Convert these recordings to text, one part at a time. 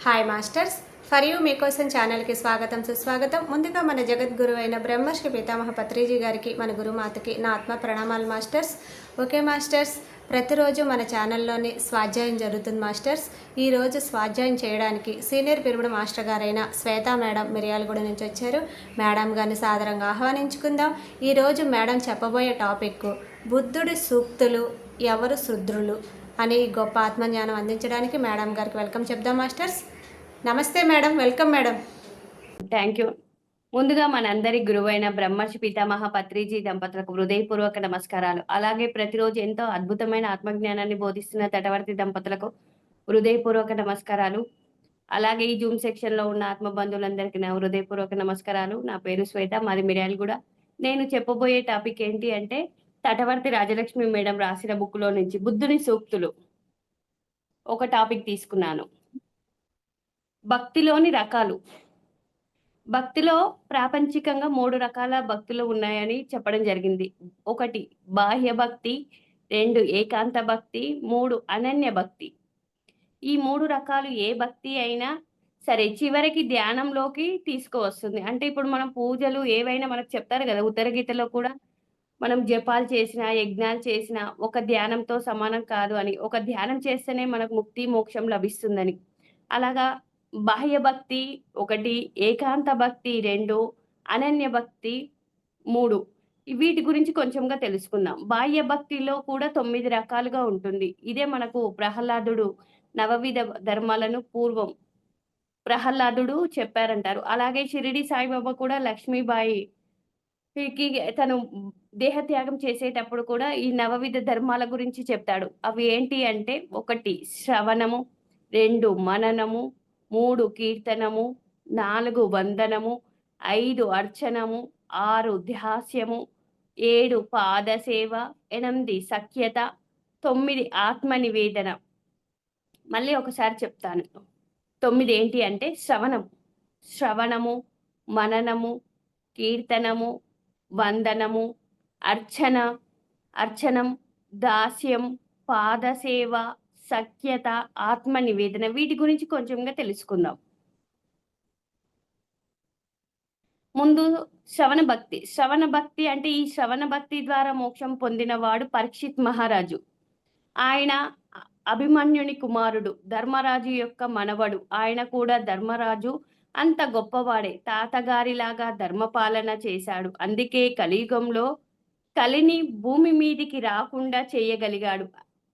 Hi masters, for you మీకోసం ఛానల్కి స్వాగతం సుస్వాగతం. ముందుగా మన జగద్గురు అయిన బ్రహ్మశ్రీ పితామహ పత్రిజీ గారికి, మన గురుమాతకి నా ఆత్మ ప్రణామాలు మాస్టర్స్. ఓకే మాస్టర్స్, ప్రతిరోజు మన ఛానల్లోని స్వాధ్యాయం జరుగుతుంది మాస్టర్స్. ఈరోజు స్వాధ్యాయం చేయడానికి సీనియర్ పిరమిడ్ మాస్టర్ గారైన శ్వేత మేడం మిర్యాలగూడ నుంచి వచ్చారు. మేడం గారిని సాదరంగా ఆహ్వానించుకుందాం. ఈరోజు మేడం చెప్పబోయే టాపిక్ బుద్ధుడి సూక్తులు ఎవరు శుద్రులు అని గొప్ప ఆత్మజ్ఞానం అందించడానికి మేడం గారికి వెల్కమ్ చెప్దాం మాస్టర్స్. నమస్తే madam, welcome madam. Thank you. ముందుగా మనందరి గురువైన బ్రహ్మర్షి పితామహ పత్రిజీ దంపతులకు హృదయపూర్వక నమస్కారాలు. అలాగే ప్రతిరోజు ఎంతో అద్భుతమైన ఆత్మజ్ఞానాన్ని బోధిస్తున్న తటవర్తి దంపతులకు హృదయపూర్వక నమస్కారాలు. అలాగే ఈ జూమ్ సెక్షన్లో ఉన్న ఆత్మబంధువులందరికీ నా హృదయపూర్వక నమస్కారాలు. నా పేరు శ్వేత, మాది మిర్యాలగూడ. నేను చెప్పబోయే టాపిక్ ఏంటి అంటే తటవర్తి రాజలక్ష్మి మేడం రాసిన బుక్లో నుంచి బుద్ధుని సూక్తులు ఒక టాపిక్ తీసుకున్నాను. భక్తిలోని రకాలు. భక్తిలో ప్రాపంచికంగా 3 రకాల భక్తులు ఉన్నాయని చెప్పడం జరిగింది. 1 బాహ్య భక్తి, 2 ఏకాంత భక్తి, 3 అనన్య భక్తి. ఈ 3 రకాలు ఏ భక్తి అయినా సరే చివరికి ధ్యానంలోకి తీసుకువస్తుంది. అంటే ఇప్పుడు మనం పూజలు ఏవైనా మనకు చెప్తారు కదా, ఉత్తరగీతలో కూడా మనం జపాలు చేసినా యజ్ఞాలు చేసినా ఒక ధ్యానంతో సమానం కాదు అని, ఒక ధ్యానం చేస్తేనే మనకు ముక్తి మోక్షం లభిస్తుందని. అలాగా బాహ్య భక్తి 1, ఏకాంత భక్తి 2, అనన్య భక్తి 3. వీటి గురించి కొంచెంగా తెలుసుకుందాం. బాహ్య భక్తిలో కూడా 9 రకాలుగా ఉంటుంది. ఇదే మనకు ప్రహ్లాదుడు నవవిధ ధర్మాలను పూర్వం ప్రహ్లాదుడు చెప్పారంటారు. అలాగే షిరిడి సాయిబాబా కూడా లక్ష్మీబాయి తను దేహత్యాగం చేసేటప్పుడు కూడా ఈ నవవిధ ధర్మాల గురించి చెప్తాడు. అవి ఏంటి అంటే 1 శ్రవణము, 2 మననము, 3 కీర్తనము, 4 వందనము, 5 అర్చనము, 6 ధ్యాస్యము, 7 పాదసేవ, 8 సఖ్యత, 9 ఆత్మ నివేదన. మళ్ళీ ఒకసారి చెప్తాను. 9 ఏంటి అంటే శ్రవణము, మననము, కీర్తనము, వందనము, అర్చనం, దాస్యం, పాదసేవ, సఖ్యత, ఆత్మ నివేదన. వీటి గురించి కొంచెంగా తెలుసుకుందాం. ముందు శ్రవణ భక్తి అంటే ఈ శ్రవణ భక్తి ద్వారా మోక్షం పొందినవాడు పరీక్షిత్ మహారాజు. ఆయన అభిమన్యుని కుమారుడు, ధర్మరాజు యొక్క మనవడు. ఆయన కూడా ధర్మరాజు అంత గొప్పవాడే, తాతగారిలాగా ధర్మపాలన చేశాడు. అందుకే కలియుగంలో కలిని భూమి మీదికి రాకుండా చేయగలిగాడు.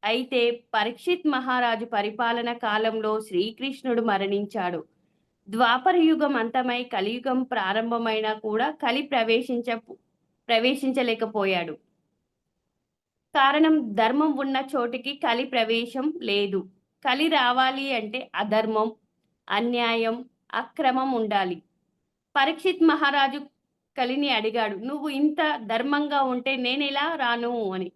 అయితే పరీక్షిత్ మహారాజు పరిపాలన కాలంలో శ్రీకృష్ణుడు మరణించాడు. ద్వాపర యుగం అంతమై కలియుగం ప్రారంభమైనా కూడా కలి ప్రవేశించలేకపోయాడు. కారణం ధర్మం ఉన్న చోటికి కలి ప్రవేశం లేదు. కలి రావాలి అంటే అధర్మం, అన్యాయం, అక్రమం ఉండాలి. పరీక్షిత్ మహారాజు కలిని అడిగాడు, నువ్వు ఇంత ధర్మంగా ఉంటే నేనెలా రాను అని.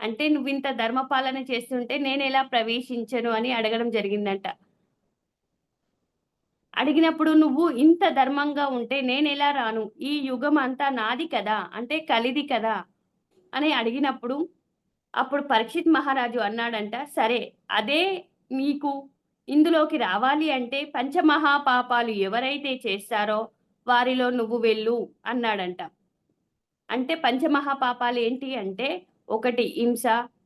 అంటే నువ్వు ఇంత ధర్మపాలన చేస్తుంటే నేనెలా ప్రవేశించను అని అడగడం జరిగిందంట. అడిగినప్పుడు నువ్వు ఇంత ధర్మంగా ఉంటే నేనెలా రాను, ఈ యుగం అంతా నాది కదా, అంటే కలిది కదా అని అడిగినప్పుడు అప్పుడు పరీక్షిత్ మహారాజు అన్నాడంట, సరే అదే నీకు ఇందులోకి రావాలి అంటే పంచమహాపాపాలు ఎవరైతే చేస్తారో వారిలో నువ్వు వెళ్ళు అన్నాడంట. అంటే పంచమహాపాపాలు ఏంటి అంటే 1 హింస,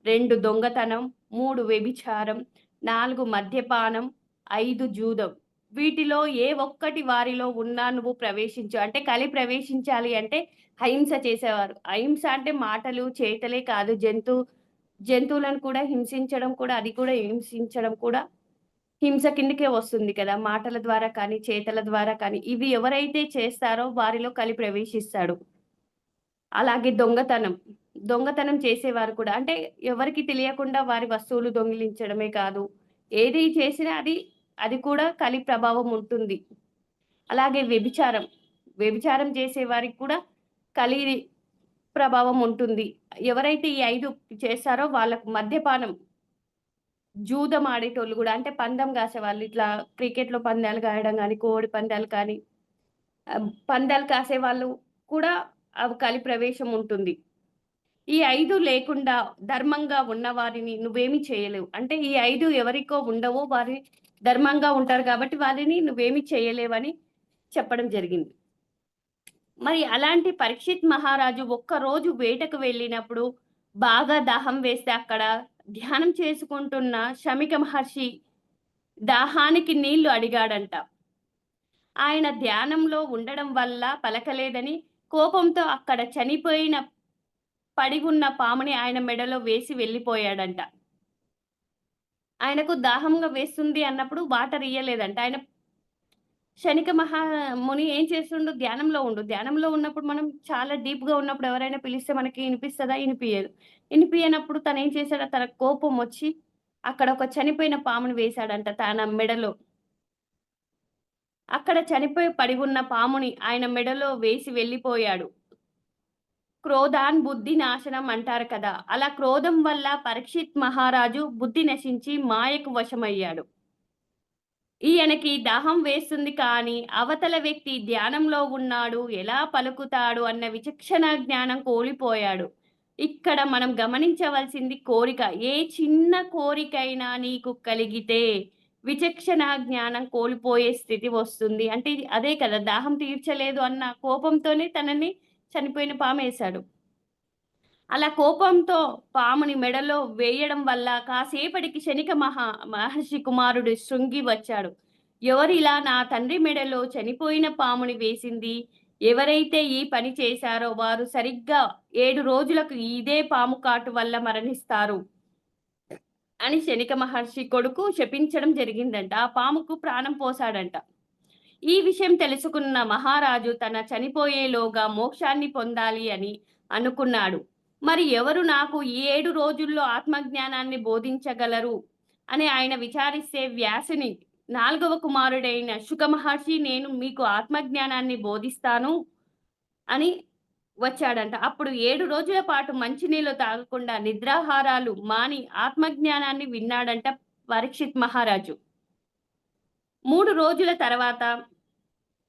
2 దొంగతనం, 3 వ్యభిచారం, 4 మద్యపానం, 5 జూదం. వీటిలో ఏ ఒక్కటి వారిలో ఉన్నా నువ్వు ప్రవేశించు. అంటే కలి ప్రవేశించాలి అంటే అహింస చేసేవారు. అహింస అంటే మాటలు చేతలే కాదు, జంతువులను కూడా హింసించడం కూడా, అది కూడా హింసించడం కూడా హింస కిందకే వస్తుంది కదా. మాటల ద్వారా కానీ చేతల ద్వారా కానీ ఇవి ఎవరైతే చేస్తారో వారిలో కలి ప్రవేశిస్తాడు. అలాగే దొంగతనం చేసేవారు కూడా, అంటే ఎవరికి తెలియకుండా వారి వస్తువులు దొంగిలించడమే కాదు, ఏది చేసినా అది కూడా కలి ప్రభావం ఉంటుంది. అలాగే వ్యభిచారం చేసే వారికి కూడా కలి ప్రభావం ఉంటుంది. ఎవరైతే ఈ 5 చేస్తారో వాళ్ళకు మద్యపానం, జూదం ఆడేటోళ్ళు కూడా, అంటే పందెం కాసేవాళ్ళు, ఇట్లా క్రికెట్లో పందాలు కాయడం కానీ, కోడి పందాలు కానీ, పందాలు కాసే వాళ్ళు కూడా కలి ప్రవేశం ఉంటుంది. ఈ 5 లేకుండా ధర్మంగా ఉన్న వారిని నువ్వేమి చేయలేవు. అంటే ఈ 5 ఎవరికో ఉండవో ధర్మంగా ఉంటారు కాబట్టి వారిని నువ్వేమి చేయలేవని చెప్పడం జరిగింది. మరి అలాంటి పరీక్షిత్ మహారాజు ఒక్కరోజు వేటకు వెళ్ళినప్పుడు బాగా దాహం వేస్తే అక్కడ ధ్యానం చేసుకుంటున్న శమిక మహర్షి దాహానికి నీళ్లు అడిగాడంట. ఆయన ధ్యానంలో ఉండడం వల్ల పలకలేదని కోపంతో అక్కడ చనిపోయిన పడి ఉన్న పాముని ఆయన మెడలో వేసి వెళ్ళిపోయాడంట. ఆయనకు దాహంగా వేస్తుంది అన్నప్పుడు వాటర్ ఇయ్యలేదంట. ఆయన శనిక మహాముని ఏం చేస్తుండు? ధ్యానంలో ఉండు. ధ్యానంలో ఉన్నప్పుడు మనం చాలా డీప్‌గా ఉన్నప్పుడు ఎవరైనా పిలిస్తే మనకి ఇనిపిస్తదా? ఇనిపియదు. ఇనిపియనప్పుడు తనేం చేశాడో తన కోపం వచ్చి అక్కడ ఒక చనిపోయిన పాముని వేశాడంట తన మెడలో. అక్కడ చనిపోయి పడి ఉన్న పాముని ఆయన మెడలో వేసి వెళ్ళిపోయాడు. క్రోధాన్ బుద్ధి నాశనం అంటారు కదా! అలా క్రోధం వల్ల పరీక్షిత్ మహారాజు బుద్ధి నశించి మాయకు వశమయ్యాడు. ఈయనకి దాహం వేస్తుంది కానీ అవతల వ్యక్తి ధ్యానంలో ఉన్నాడు, ఎలా పలుకుతాడు అన్న విచక్షణ జ్ఞానం కోల్పోయాడు. ఇక్కడ మనం గమనించవలసింది కోరిక. ఏ చిన్న కోరికైనా నీకు కలిగితే విచక్షణ జ్ఞానం కోల్పోయే స్థితి వస్తుంది. అంటే ఇది అదే కదా! దాహం తీర్చలేదు అన్న కోపంతోనే తనని చనిపోయిన పామేశాడు. అలా కోపంతో పాముని మెడలో వేయడం వల్ల కాసేపటికి శనిక మహర్షి కుమారుడు శృంగి వచ్చాడు. ఎవరిలా నా తండ్రి మెడలో చనిపోయిన పాముని వేసింది? ఎవరైతే ఈ పని చేశారో వారు సరిగ్గా 7 రోజులకు ఇదే పాము కాటు వల్ల మరణిస్తారు అని శనిక మహర్షి కొడుకు శపించడం జరిగిందంట. ఆ పాముకు ప్రాణం పోసాడంట. ఈ విషయం తెలుసుకున్న మహారాజు తన చనిపోయేలోగా మోక్షాన్ని పొందాలి అని అనుకున్నాడు. మరి ఎవరు నాకు ఈ 7 రోజుల్లో ఆత్మజ్ఞానాన్ని బోధించగలరు అని ఆయన విచారిస్తే వ్యాసుని 4వ కుమారుడైన శుక మహర్షి నేను మీకు ఆత్మజ్ఞానాన్ని బోధిస్తాను అని వచ్చాడంట. అప్పుడు 7 రోజుల పాటు మంచినీళ్ళు తాగకుండా నిద్రాహారాలు మాని ఆత్మజ్ఞానాన్ని విన్నాడంట పరీక్షిత్ మహారాజు. 3 రోజుల తర్వాత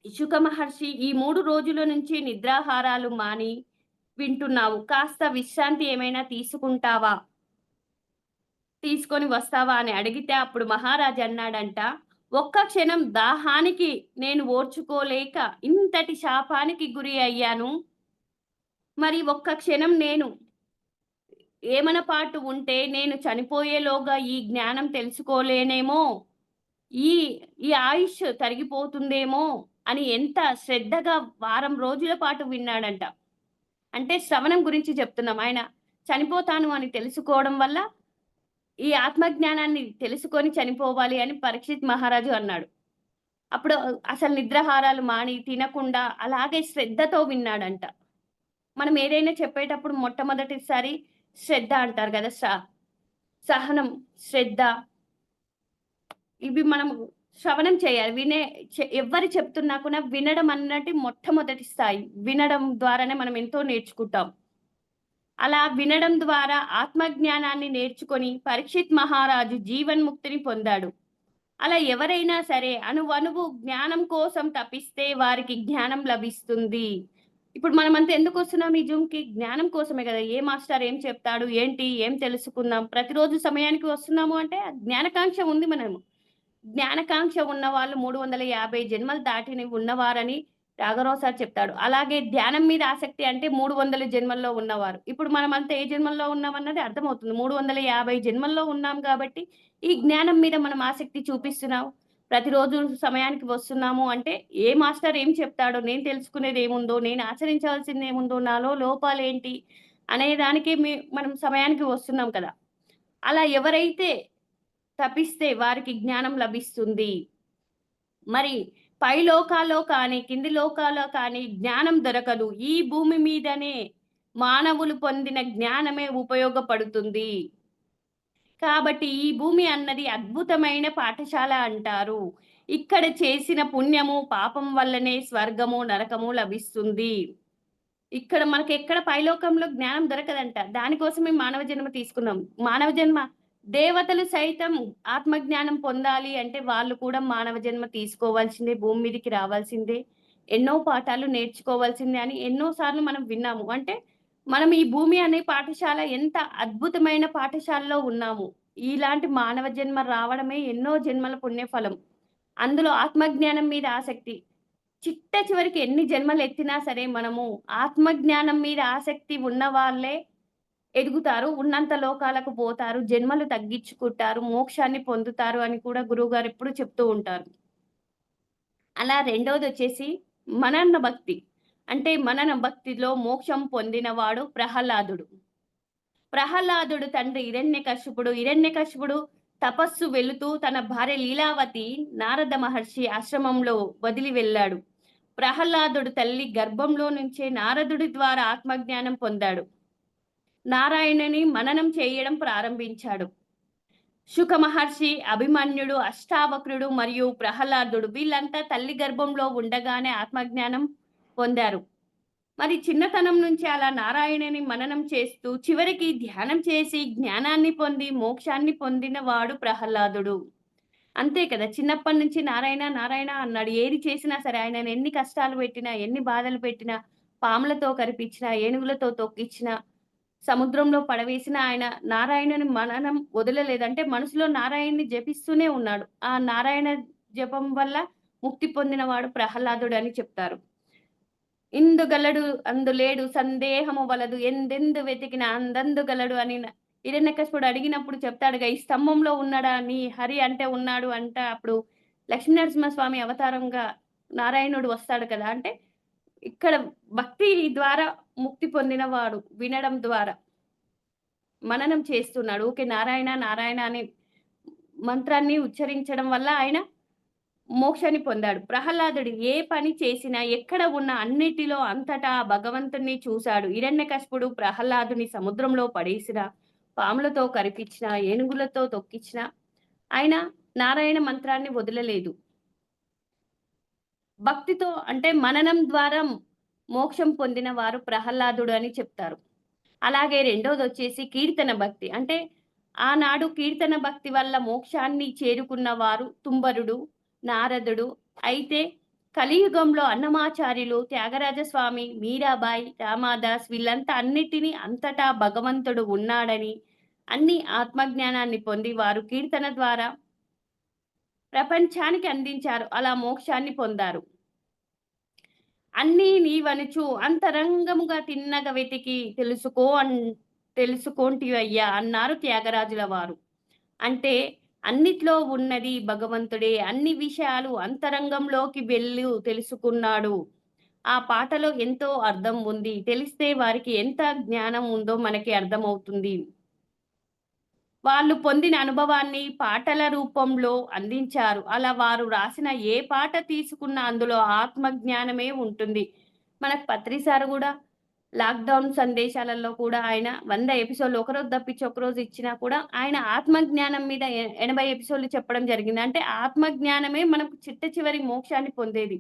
శుక మహర్షి ఈ 3 రోజుల నుంచి నిద్రాహారాలు మాని వింటున్నావు. కాస్త విశ్రాంతి ఏమైనా తీసుకుంటావా? తీసుకొని వస్తావా? అని అడిగితే అప్పుడు మహారాజు అన్నాడంట, ఒక్క క్షణం దాహానికి నేను ఓర్చుకోలేక ఇంతటి శాపానికి గురి అయ్యాను. మరి ఒక్క క్షణం నేను ఏమనపాటు ఉంటే నేను చనిపోయేలోగా ఈ జ్ఞానం తెలుసుకోలేనేమో. ఈ ఈ ఆయుష్ తరిగిపోతుందేమో అని ఎంత శ్రద్ధగా వారం రోజుల పాటు విన్నాడంట. అంటే శ్రవణం గురించి చెప్తున్నాం. ఆయన చనిపోతాను అని తెలుసుకోవడం వల్ల ఈ ఆత్మజ్ఞానాన్ని తెలుసుకొని చనిపోవాలి అని పరీక్షిత్ మహారాజు అన్నాడు. అప్పుడు అసలు నిద్రాహారాలు మాని తినకుండా అలాగే శ్రద్ధతో విన్నాడంట. మనం ఏదైనా చెప్పేటప్పుడు మొట్టమొదటిసారి శ్రద్ధ అంటారు కదా! సహనం, శ్రద్ధ ఇవి మనం శ్రవణం చేయాలి. ఎవ్వరు చెప్తున్నా కూడా వినడం అన్నది మొట్టమొదటి స్థాయి. వినడం ద్వారానే మనం ఎంతో నేర్చుకుంటాం. అలా వినడం ద్వారా ఆత్మజ్ఞానాన్ని నేర్చుకొని పరీక్షిత్ మహారాజు జీవన్ముక్తిని పొందాడు. అలా ఎవరైనా సరే అణువణువు జ్ఞానం కోసం తపిస్తే వారికి జ్ఞానం లభిస్తుంది. ఇప్పుడు మనమంతా ఎందుకొస్తున్నాం ఈ జూమ్‌కి? జ్ఞానం కోసమే గదా! ఏ మాస్టర్ ఏం చెప్తాడు? ఏంటి? ఏం తెలుసుకుందాం? ప్రతిరోజు సమయానికి వస్తున్నాము అంటే జ్ఞానకాంక్ష ఉంది మనము. జ్ఞానకాంక్ష ఉన్నవాళ్ళు 350 జన్మలు దాటిని ఉన్నవారని రాఘవరావు సార్ చెప్తాడు. అలాగే ధ్యానం మీద ఆసక్తి అంటే 300 జన్మల్లో ఉన్నవారు. ఇప్పుడు మనమంతా ఏ జన్మల్లో ఉన్నామన్నది అర్థమవుతుంది. 350 జన్మల్లో ఉన్నాం కాబట్టి ఈ జ్ఞానం మీద మనం ఆసక్తి చూపిస్తున్నాం. ప్రతిరోజు సమయానికి వస్తున్నాము అంటే ఏ మాస్టర్ ఏం చెప్తాడో, నేను తెలుసుకునేదేముందో, నేను ఆచరించాల్సిందేముందో, నాలో లోపాలేంటి అనే దానికి మనం సమయానికి వస్తున్నాం కదా! అలా ఎవరైతే తపిస్తే వారికి జ్ఞానం లభిస్తుంది. మరి పై లోకాల్లో కానీ, కింది లోకాల్లో కానీ జ్ఞానం దొరకదు. ఈ భూమి మీదనే మానవులు పొందిన జ్ఞానమే ఉపయోగపడుతుంది. కాబట్టి ఈ భూమి అన్నది అద్భుతమైన పాఠశాల అంటారు. ఇక్కడ చేసిన పుణ్యము, పాపం వల్లనే స్వర్గము, నరకము లభిస్తుంది. ఇక్కడ మనకెక్కడ పైలోకంలో జ్ఞానం దొరకదంట. దానికోసమే మానవ జన్మ తీసుకున్నాం. మానవ జన్మ దేవతలు సైతం ఆత్మజ్ఞానం పొందాలి అంటే వాళ్ళు కూడా మానవ జన్మ తీసుకోవాల్సిందే, భూమి మీదకి రావాల్సిందే, ఎన్నో పాఠాలు నేర్చుకోవాల్సిందే అని ఎన్నో సార్లు మనం విన్నాము. అంటే మనం ఈ భూమి అనే పాఠశాల ఎంత అద్భుతమైన పాఠశాలలో ఉన్నాము. ఇలాంటి మానవ జన్మ రావడమే ఎన్నో జన్మల పుణ్యఫలం. అందులో ఆత్మజ్ఞానం మీద ఆసక్తి. చిట్ట చివరికి ఎన్ని జన్మలు ఎత్తినా సరే మనము ఆత్మజ్ఞానం మీద ఆసక్తి ఉన్నవాళ్ళే ఎదుగుతారు. ఉన్నంత లోకాలకు పోతారు. జన్మలు తగ్గించుకుంటారు. మోక్షాన్ని పొందుతారు అని కూడా గురువుగారు ఎప్పుడు చెప్తూ ఉంటారు. అలా రెండోదొచ్చేసి మనన భక్తి. అంటే మనన భక్తిలో మోక్షం పొందినవాడు ప్రహ్లాదుడు. ప్రహ్లాదుడు తండ్రి హిరణ్యకశిపుడు తపస్సు వెళుతూ తన భార్య లీలావతి నారద మహర్షి ఆశ్రమంలో వదిలి వెళ్ళాడు. ప్రహ్లాదుడు తల్లి గర్భంలో నుంచే నారదుడి ద్వారా ఆత్మజ్ఞానం పొందాడు. నారాయణుని మననం చేయడం ప్రారంభించాడు. శుక మహర్షి, అభిమన్యుడు, అష్టావక్రుడు మరియు ప్రహ్లాదుడు వీళ్ళంతా తల్లి గర్భంలో ఉండగానే ఆత్మజ్ఞానం పొందారు. మరి చిన్నతనం నుంచి అలా నారాయణుని మననం చేస్తూ చివరికి ధ్యానం చేసి జ్ఞానాన్ని పొంది మోక్షాన్ని పొందిన వాడు ప్రహ్లాదుడు. అంతే కదా! చిన్నప్పటి నుంచి నారాయణ, నారాయణ అన్నాడు. ఏది చేసినా సరే ఆయనను ఎన్ని కష్టాలు పెట్టినా, ఎన్ని బాధలు పెట్టినా, పాములతో కరిపించినా, ఏనుగులతో తొక్కిచ్చినా, సముద్రంలో పడవేసిన ఆయన నారాయణుని మననం వదలలేదు. అంటే మనసులో నారాయణ్ణి జపిస్తూనే ఉన్నాడు. ఆ నారాయణ జపం వల్ల ముక్తి పొందినవాడు ప్రహ్లాదుడని చెప్తారు. ఇందుగలడు అందులేడు సందేహము వలదు ఎందెందు వెతికిన అందందుగలడు అని హిరణ్యకశిపుడు అడిగినప్పుడు చెప్తాడుగా, ఈ స్తంభంలో ఉన్నాడా నీ హరి అంటే ఉన్నాడు అంట. అప్పుడు లక్ష్మీనరసింహస్వామి అవతారంగా నారాయణుడు వస్తాడు కదా! అంటే ఇక్కడ భక్తి ద్వారా ముక్తి పొందినవాడు వినడం ద్వారా మననం చేస్తున్నాడు. ఊకే నారాయణ, నారాయణ అనే మంత్రాన్ని ఉచ్చరించడం వల్ల ఆయన మోక్షాన్ని పొందాడు. ప్రహ్లాదుడు ఏ పని చేసినా, ఎక్కడ ఉన్న అన్నిటిలో అంతటా భగవంతుడిని చూశాడు. హిరణ్యకశిపుడు ప్రహ్లాదుని సముద్రంలో పడేసినా, పాములతో కరిపించినా, ఏనుగులతో తొక్కిచ్చినా, ఆయన నారాయణ మంత్రాన్ని వదలలేదు. భక్తితో అంటే మననం ద్వారా మోక్షం పొందిన వారు ప్రహ్లాదుడు అని చెప్తారు. అలాగే రెండోదొచ్చేసి కీర్తన భక్తి. అంటే ఆనాడు కీర్తన భక్తి వల్ల మోక్షాన్ని చేరుకున్న వారు తుంబరుడు, నారదుడు. అయితే కలియుగంలో అన్నమాచార్యులు, త్యాగరాజస్వామి, మీరాబాయి, రామాదాస్ వీళ్ళంతా అన్నిటిని అంతటా భగవంతుడు ఉన్నాడని, అన్ని ఆత్మజ్ఞానాన్ని పొంది వారు కీర్తన ద్వారా ప్రపంచానికి అందించారు. అలా మోక్షాన్ని పొందారు. అన్నీ నీవనుచు అంతరంగముగా తిన్నగ వెతికి తెలుసుకోంటివయ్యా అన్నారు త్యాగరాజుల వారు. అంటే అన్నిట్లో ఉన్నది భగవంతుడే. అన్ని విషయాలు అంతరంగంలోకి వెళ్ళు తెలుసుకున్నాడు. ఆ పాటలో ఎంతో అర్థం ఉంది. తెలిస్తే వారికి ఎంత జ్ఞానం ఉందో మనకి అర్థమవుతుంది. వాళ్ళు పొందిన అనుభవాన్ని పాటల రూపంలో అందించారు. అలా వారు రాసిన ఏ పాట తీసుకున్నా అందులో ఆత్మజ్ఞానమే ఉంటుంది. మనకు పత్రి సార్ గూడా లాక్‌డౌన్ సందేశాలలో కూడా ఆయన 100 ఎపిసోడ్‌లు ఒకరోజు తప్పించి ఒకరోజు ఇచ్చినా కూడా ఆయన ఆత్మజ్ఞానం మీద 80 ఎపిసోడ్‌లు చెప్పడం జరిగింది. అంటే ఆత్మజ్ఞానమే మనకు చిట్ట చివరి మోక్షాన్ని పొందేది.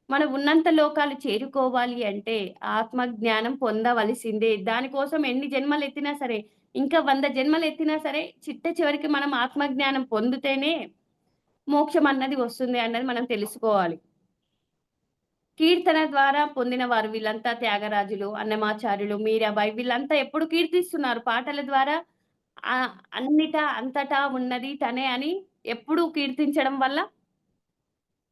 మనం ఉన్నంత లోకాలు చేరుకోవాలి అంటే ఆత్మజ్ఞానం పొందవలసిందే. దానికోసం ఎన్ని జన్మలెత్తినా సరే, ఇంకా 100 జన్మలెత్తినా సరే, చిట్ట చివరికి మనం ఆత్మజ్ఞానం పొందితేనే మోక్షం అన్నది వస్తుంది అన్నది మనం తెలుసుకోవాలి. కీర్తన ద్వారా పొందిన వారు వీళ్ళంతా త్యాగరాజులు, అన్నమాచార్యులు, మీరాబాయి వీళ్ళంతా ఎప్పుడు కీర్తిస్తున్నారు పాటల ద్వారా అంతటా ఉన్నది తనే అని ఎప్పుడూ కీర్తించడం వల్ల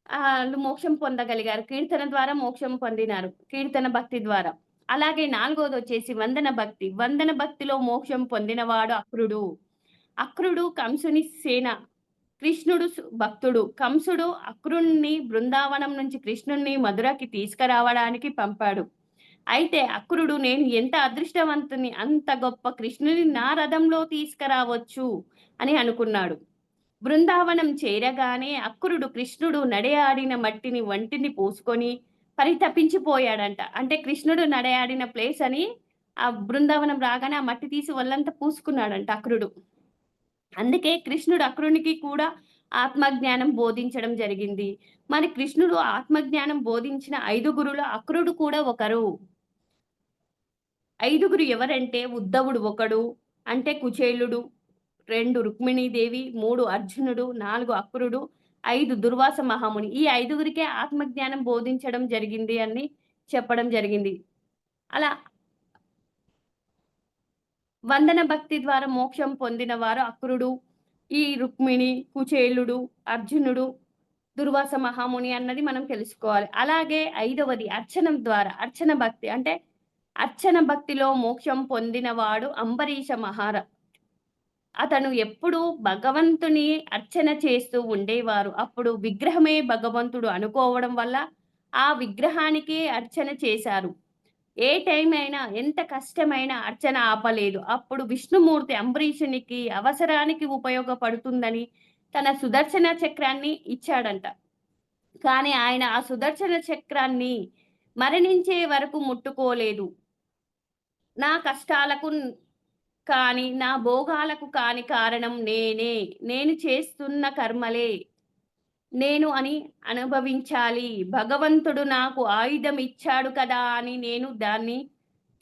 ఆళ్ళు మోక్షం పొందగలిగారు. కీర్తన ద్వారా మోక్షం పొందినారు. కీర్తన భక్తి ద్వారా. అలాగే నాలుగోదొచ్చేసి వందన భక్తి. వందన భక్తిలో మోక్షం పొందినవాడు అక్రుడు. అక్రుడు కంసుని సేన. కృష్ణుడు భక్తుడు. కంసుడు అక్రుణ్ణి బృందావనం నుంచి కృష్ణుణ్ణి మధురకి తీసుకురావడానికి పంపాడు. అయితే అక్రుడు నేను ఎంత అదృష్టవంతుని, అంత గొప్ప కృష్ణుని నా రథంలో తీసుకురావచ్చు అని అనుకున్నాడు. బృందావనం చేరగానే అక్రుడు కృష్ణుడు నడయాడిన మట్టిని వంటిని పూసుకొని పరితపించిపోయాడంట. అంటే కృష్ణుడు నడయాడిన ప్లేస్ అని ఆ బృందావనం రాగానే ఆ మట్టి తీసి ఒళ్ళంతా పూసుకున్నాడంట అక్రుడు. అందుకే కృష్ణుడు అక్రునికి కూడా ఆత్మజ్ఞానం బోధించడం జరిగింది. మరి కృష్ణుడు ఆత్మజ్ఞానం బోధించిన 5గురులో అక్రుడు కూడా ఒకరు. 5గురు ఎవరంటే ఉద్ధవుడు ఒకడు, అంటే కుచేలుడు, 2 రుక్మిణీదేవి, 3 అర్జునుడు, 4 అక్రుడు, 5 దుర్వాస మహాముని. ఈ 5గురికే ఆత్మజ్ఞానం బోధించడం జరిగింది అని చెప్పడం జరిగింది. అలా వందన భక్తి ద్వారా మోక్షం పొందిన వారు అక్రుడు, ఈ రుక్మిణి, కుచేలుడు, అర్జునుడు, దుర్వాస మహాముని అన్నది మనం తెలుసుకోవాలి. అలాగే ఐదవది అర్చనం ద్వారా, అర్చన భక్తి అంటే అర్చన భక్తిలో మోక్షం పొందినవాడు అంబరీష అతను ఎప్పుడూ భగవంతుని అర్చన చేస్తూ ఉండేవారు. అప్పుడు విగ్రహమే భగవంతుడు అనుకోవడం వల్ల ఆ విగ్రహానికే అర్చన చేశారు. ఏ టైం అయినా ఎంత కష్టమైనా అర్చన ఆపలేదు. అప్పుడు విష్ణుమూర్తి అంబరీషునికి అవసరానికి ఉపయోగపడుతుందని తన సుదర్శన చక్రాన్ని ఇచ్చాడంట. కానీ ఆయన ఆ సుదర్శన చక్రాన్ని మరణించే వరకు ముట్టుకోలేదు. నా కష్టాలకు కానీ, నా భోగాలకు కాని కారణం నేనే. నేను చేస్తున్న కర్మలే నేను అని అనుభవించాలి. భగవంతుడు నాకు ఆయుధం ఇచ్చాడు కదా అని నేను దాన్ని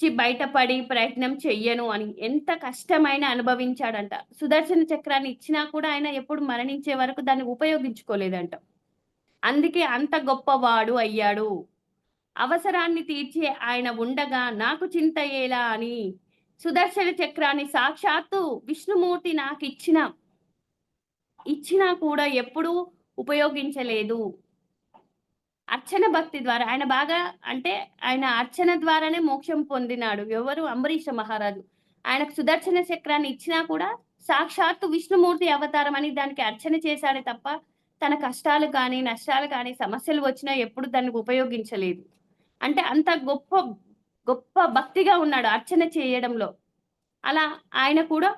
బయటపడి ప్రయత్నం చెయ్యను అని ఎంత కష్టమైనా అనుభవించాడంట. సుదర్శన చక్రాన్ని ఇచ్చినా కూడా ఆయన ఎప్పుడు మరణించే వరకు దాన్ని ఉపయోగించుకోలేదంట. అందుకే అంత గొప్పవాడు అయ్యాడు. అవసరాన్ని తీర్చే ఆయన ఉండగా నాకు చింత ఎలా అని సుదర్శన చక్రాన్ని సాక్షాత్తు విష్ణుమూర్తి ఇచ్చినా కూడా ఎప్పుడూ ఉపయోగించలేదు. అర్చన భక్తి ద్వారా ఆయన బాగా అంటే ఆయన అర్చన ద్వారానే మోక్షం పొందినాడు. ఎవరు? అంబరీష మహారాజు. ఆయనకు సుదర్శన చక్రాన్ని ఇచ్చినా కూడా సాక్షాత్తు విష్ణుమూర్తి అవతారం అని దానికి అర్చన చేశాడే తప్ప తన కష్టాలు కానీ, నష్టాలు కానీ, సమస్యలు వచ్చినా ఎప్పుడు దాన్ని ఉపయోగించలేదు. అంటే అంత గొప్ప గొప్ప భక్తిగా ఉన్నాడు అర్చన చేయడంలో. అలా ఆయన కూడా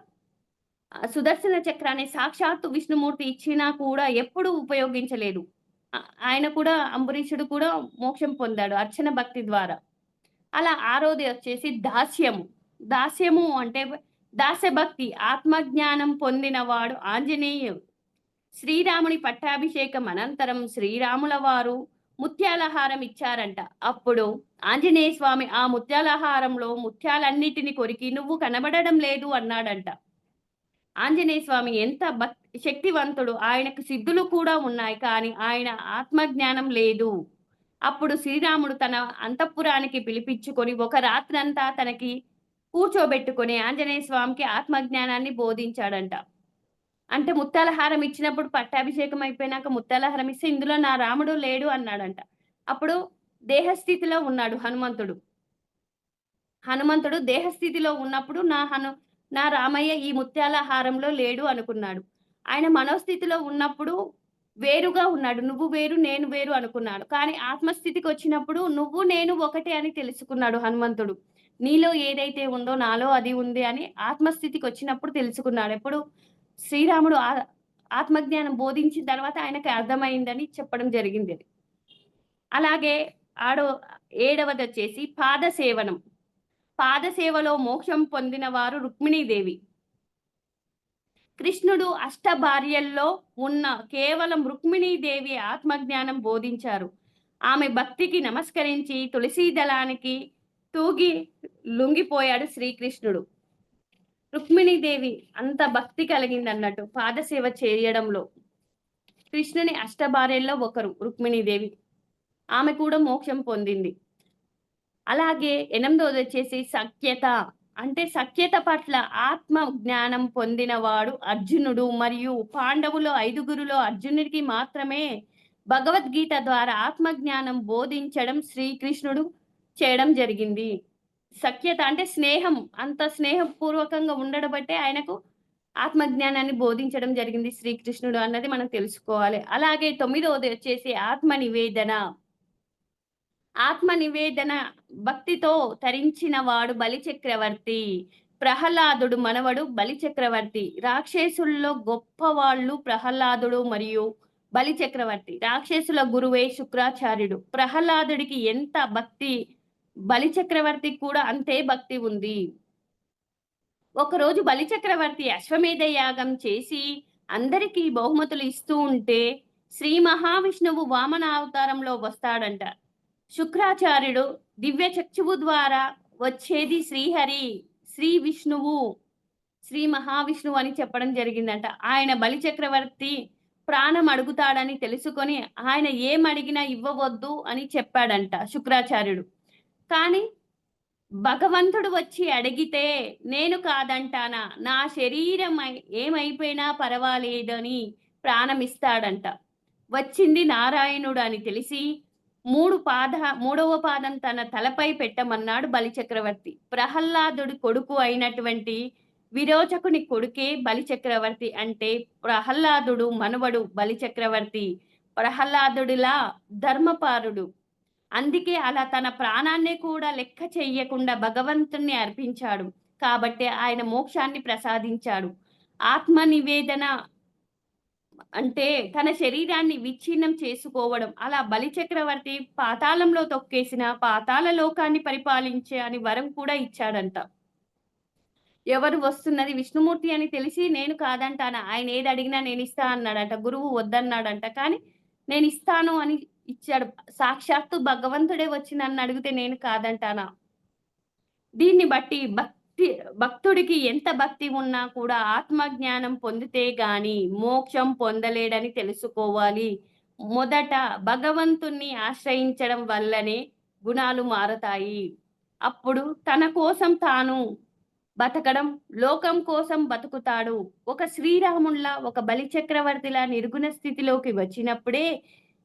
సుదర్శన చక్రాన్ని సాక్షాత్తు విష్ణుమూర్తి ఇచ్చినా కూడా ఎప్పుడూ ఉపయోగించలేదు. ఆయన కూడా అంబరీషుడు కూడా మోక్షం పొందాడు అర్చన భక్తి ద్వారా. అలా ఆరోది వచ్చేసి దాస్యము. దాస్యము అంటే దాస్యభక్తి. ఆత్మజ్ఞానం పొందినవాడు ఆంజనేయుడు. శ్రీరాముని పట్టాభిషేకం అనంతరం శ్రీరాముల వారు ముత్యాలహారం ఇచ్చారంట. అప్పుడు ఆంజనేయ స్వామి ఆ ముత్యాలహారంలో ముత్యాలన్నిటిని కొరికి నువ్వు కనబడడం లేదు అన్నాడంట. ఆంజనేయ స్వామి ఎంత శక్తివంతుడు. ఆయనకు సిద్ధులు కూడా ఉన్నాయి. కానీ ఆయన ఆత్మజ్ఞానం లేదు. అప్పుడు శ్రీరాముడు తన అంతఃపురానికి పిలిపించుకొని ఒక రాత్రంతా తనకి కూర్చోబెట్టుకొని ఆంజనేయ స్వామికి ఆత్మజ్ఞానాన్ని బోధించాడంట. అంటే ముత్యాలహారం ఇచ్చినప్పుడు పట్టాభిషేకం అయిపోయినాక ముత్యాలహారం ఇస్తే ఇందులో నా రాముడు లేడు అన్నాడంట. అప్పుడు దేహస్థితిలో ఉన్నాడు హనుమంతుడు దేహస్థితిలో ఉన్నప్పుడు నా రామయ్య ఈ ముత్యాలహారంలో లేడు అనుకున్నాడు. ఆయన మనోస్థితిలో ఉన్నప్పుడు వేరుగా ఉన్నాడు. నువ్వు వేరు నేను వేరు అనుకున్నాడు. కానీ ఆత్మస్థితికి వచ్చినప్పుడు నువ్వు నేను ఒకటే అని తెలుసుకున్నాడు హనుమంతుడు. నీలో ఏదైతే ఉందో నాలో అది ఉంది అని ఆత్మస్థితికి వచ్చినప్పుడు తెలుసుకున్నాడు. ఎప్పుడు? శ్రీరాముడు ఆత్మజ్ఞానం బోధించిన తర్వాత ఆయనకి అర్థమైందని చెప్పడం జరిగింది. అలాగే ఏడవది వచ్చేసి పాదసేవనం. పాదసేవలో మోక్షం పొందిన వారు రుక్మిణీదేవి. కృష్ణుడు అష్టభార్యల్లో ఉన్న కేవలం రుక్మిణీదేవి ఆత్మజ్ఞానం బోధించారు. ఆమె భక్తికి నమస్కరించి తులసీ దళానికి తూగి లొంగిపోయాడు శ్రీకృష్ణుడు. రుక్మిణీదేవి అంత భక్తి కలిగింది అన్నట్టు పాదసేవ చేయడంలో. కృష్ణుని అష్టభార్యల్లో ఒకరు రుక్మిణీదేవి. ఆమె కూడా మోక్షం పొందింది. అలాగే ఎనిమిదవది వచ్చేసి సఖ్యత. అంటే సఖ్యత పట్ల ఆత్మ జ్ఞానం పొందినవాడు అర్జునుడు. మరియు పాండవులు 5గురులో అర్జునుడికి మాత్రమే భగవద్గీత ద్వారా ఆత్మజ్ఞానం బోధించడం శ్రీకృష్ణుడు చేయడం జరిగింది. సఖ్యత అంటే స్నేహం. అంత స్నేహపూర్వకంగా ఉండడం బట్టే ఆయనకు ఆత్మజ్ఞానాన్ని బోధించడం జరిగింది శ్రీకృష్ణుడు అన్నది మనం తెలుసుకోవాలి. అలాగే 9వది వచ్చేసి ఆత్మ నివేదన భక్తితో తరించిన వాడు బలిచక్రవర్తి. ప్రహ్లాదుడు మనవడు బలిచక్రవర్తి. రాక్షసుల్లో గొప్పవాళ్ళు ప్రహ్లాదుడు మరియు బలిచక్రవర్తి. రాక్షసుల గురువే శుక్రాచార్యుడు. ప్రహ్లాదుడికి ఎంత భక్తి, బలిచక్రవర్తికి కూడా అంతే భక్తి ఉంది. ఒకరోజు బలిచక్రవర్తి అశ్వమేధ యాగం చేసి అందరికీ బహుమతులు ఇస్తూ ఉంటే శ్రీ మహావిష్ణువు వామన అవతారంలో వస్తాడంట. శుక్రాచార్యుడు దివ్య చక్షువు ద్వారా వచ్చేది శ్రీహరి, శ్రీ విష్ణువు, శ్రీ మహావిష్ణువు అని చెప్పడం జరిగిందంట. ఆయన బలిచక్రవర్తి ప్రాణం అడుగుతాడని తెలుసుకొని ఆయన ఏం అడిగినా ఇవ్వవద్దు అని చెప్పాడంట శుక్రాచార్యుడు. కానీ భగవంతుడు వచ్చి అడిగితే నేను కాదంటానా? నా శరీరం ఏమైపోయినా పర్వాలేదని ప్రాణమిస్తాడంట. వచ్చింది నారాయణుడు అని తెలిసి మూడవ పాదం తన తలపై పెట్టమన్నాడు బలిచక్రవర్తి. ప్రహ్లాదుడి కొడుకు అయినటువంటి విరోచకుని కొడుకే బలిచక్రవర్తి. అంటే ప్రహ్లాదుడు మనవడు బలిచక్రవర్తి. ప్రహ్లాదుడిలా ధర్మపారుడు. అందుకే అలా తన ప్రాణాన్ని కూడా లెక్క చెయ్యకుండా భగవంతుణ్ణి అర్పించాడు. కాబట్టి ఆయన మోక్షాన్ని ప్రసాదించాడు. ఆత్మ నివేదన అంటే తన శరీరాన్ని విచ్ఛిన్నం చేసుకోవడం. అలా బలిచక్రవర్తి పాతాళంలో తొక్కేసిన పాతాళ లోకాన్ని పరిపాలించే అని వరం కూడా ఇచ్చాడంట. ఎవరు వస్తున్నది విష్ణుమూర్తి అని తెలిసి నేను కాదంటానా? ఆయన ఏది అడిగినా నేనిస్తా అన్నాడంట. గురువు వద్దన్నాడంట. కానీ నేనిస్తాను అని ఇచ్చాడు. సాక్షాత్తు భగవంతుడే వచ్చి నన్నడిగితే నేను కాదంటానా? దీన్ని బట్టి భక్తుడికి ఎంత భక్తి ఉన్నా కూడా ఆత్మజ్ఞానం పొందితే గాని మోక్షం పొందలేడని తెలుసుకోవాలి. మొదట భగవంతుణ్ణి ఆశ్రయించడం వల్లనే గుణాలు మారతాయి. అప్పుడు తన కోసం తాను బతకడం, లోకం కోసం బతుకుతాడు. ఒక శ్రీరాముడిలా, ఒక బలిచక్రవర్తిలా నిర్గుణ స్థితిలోకి వచ్చినప్పుడే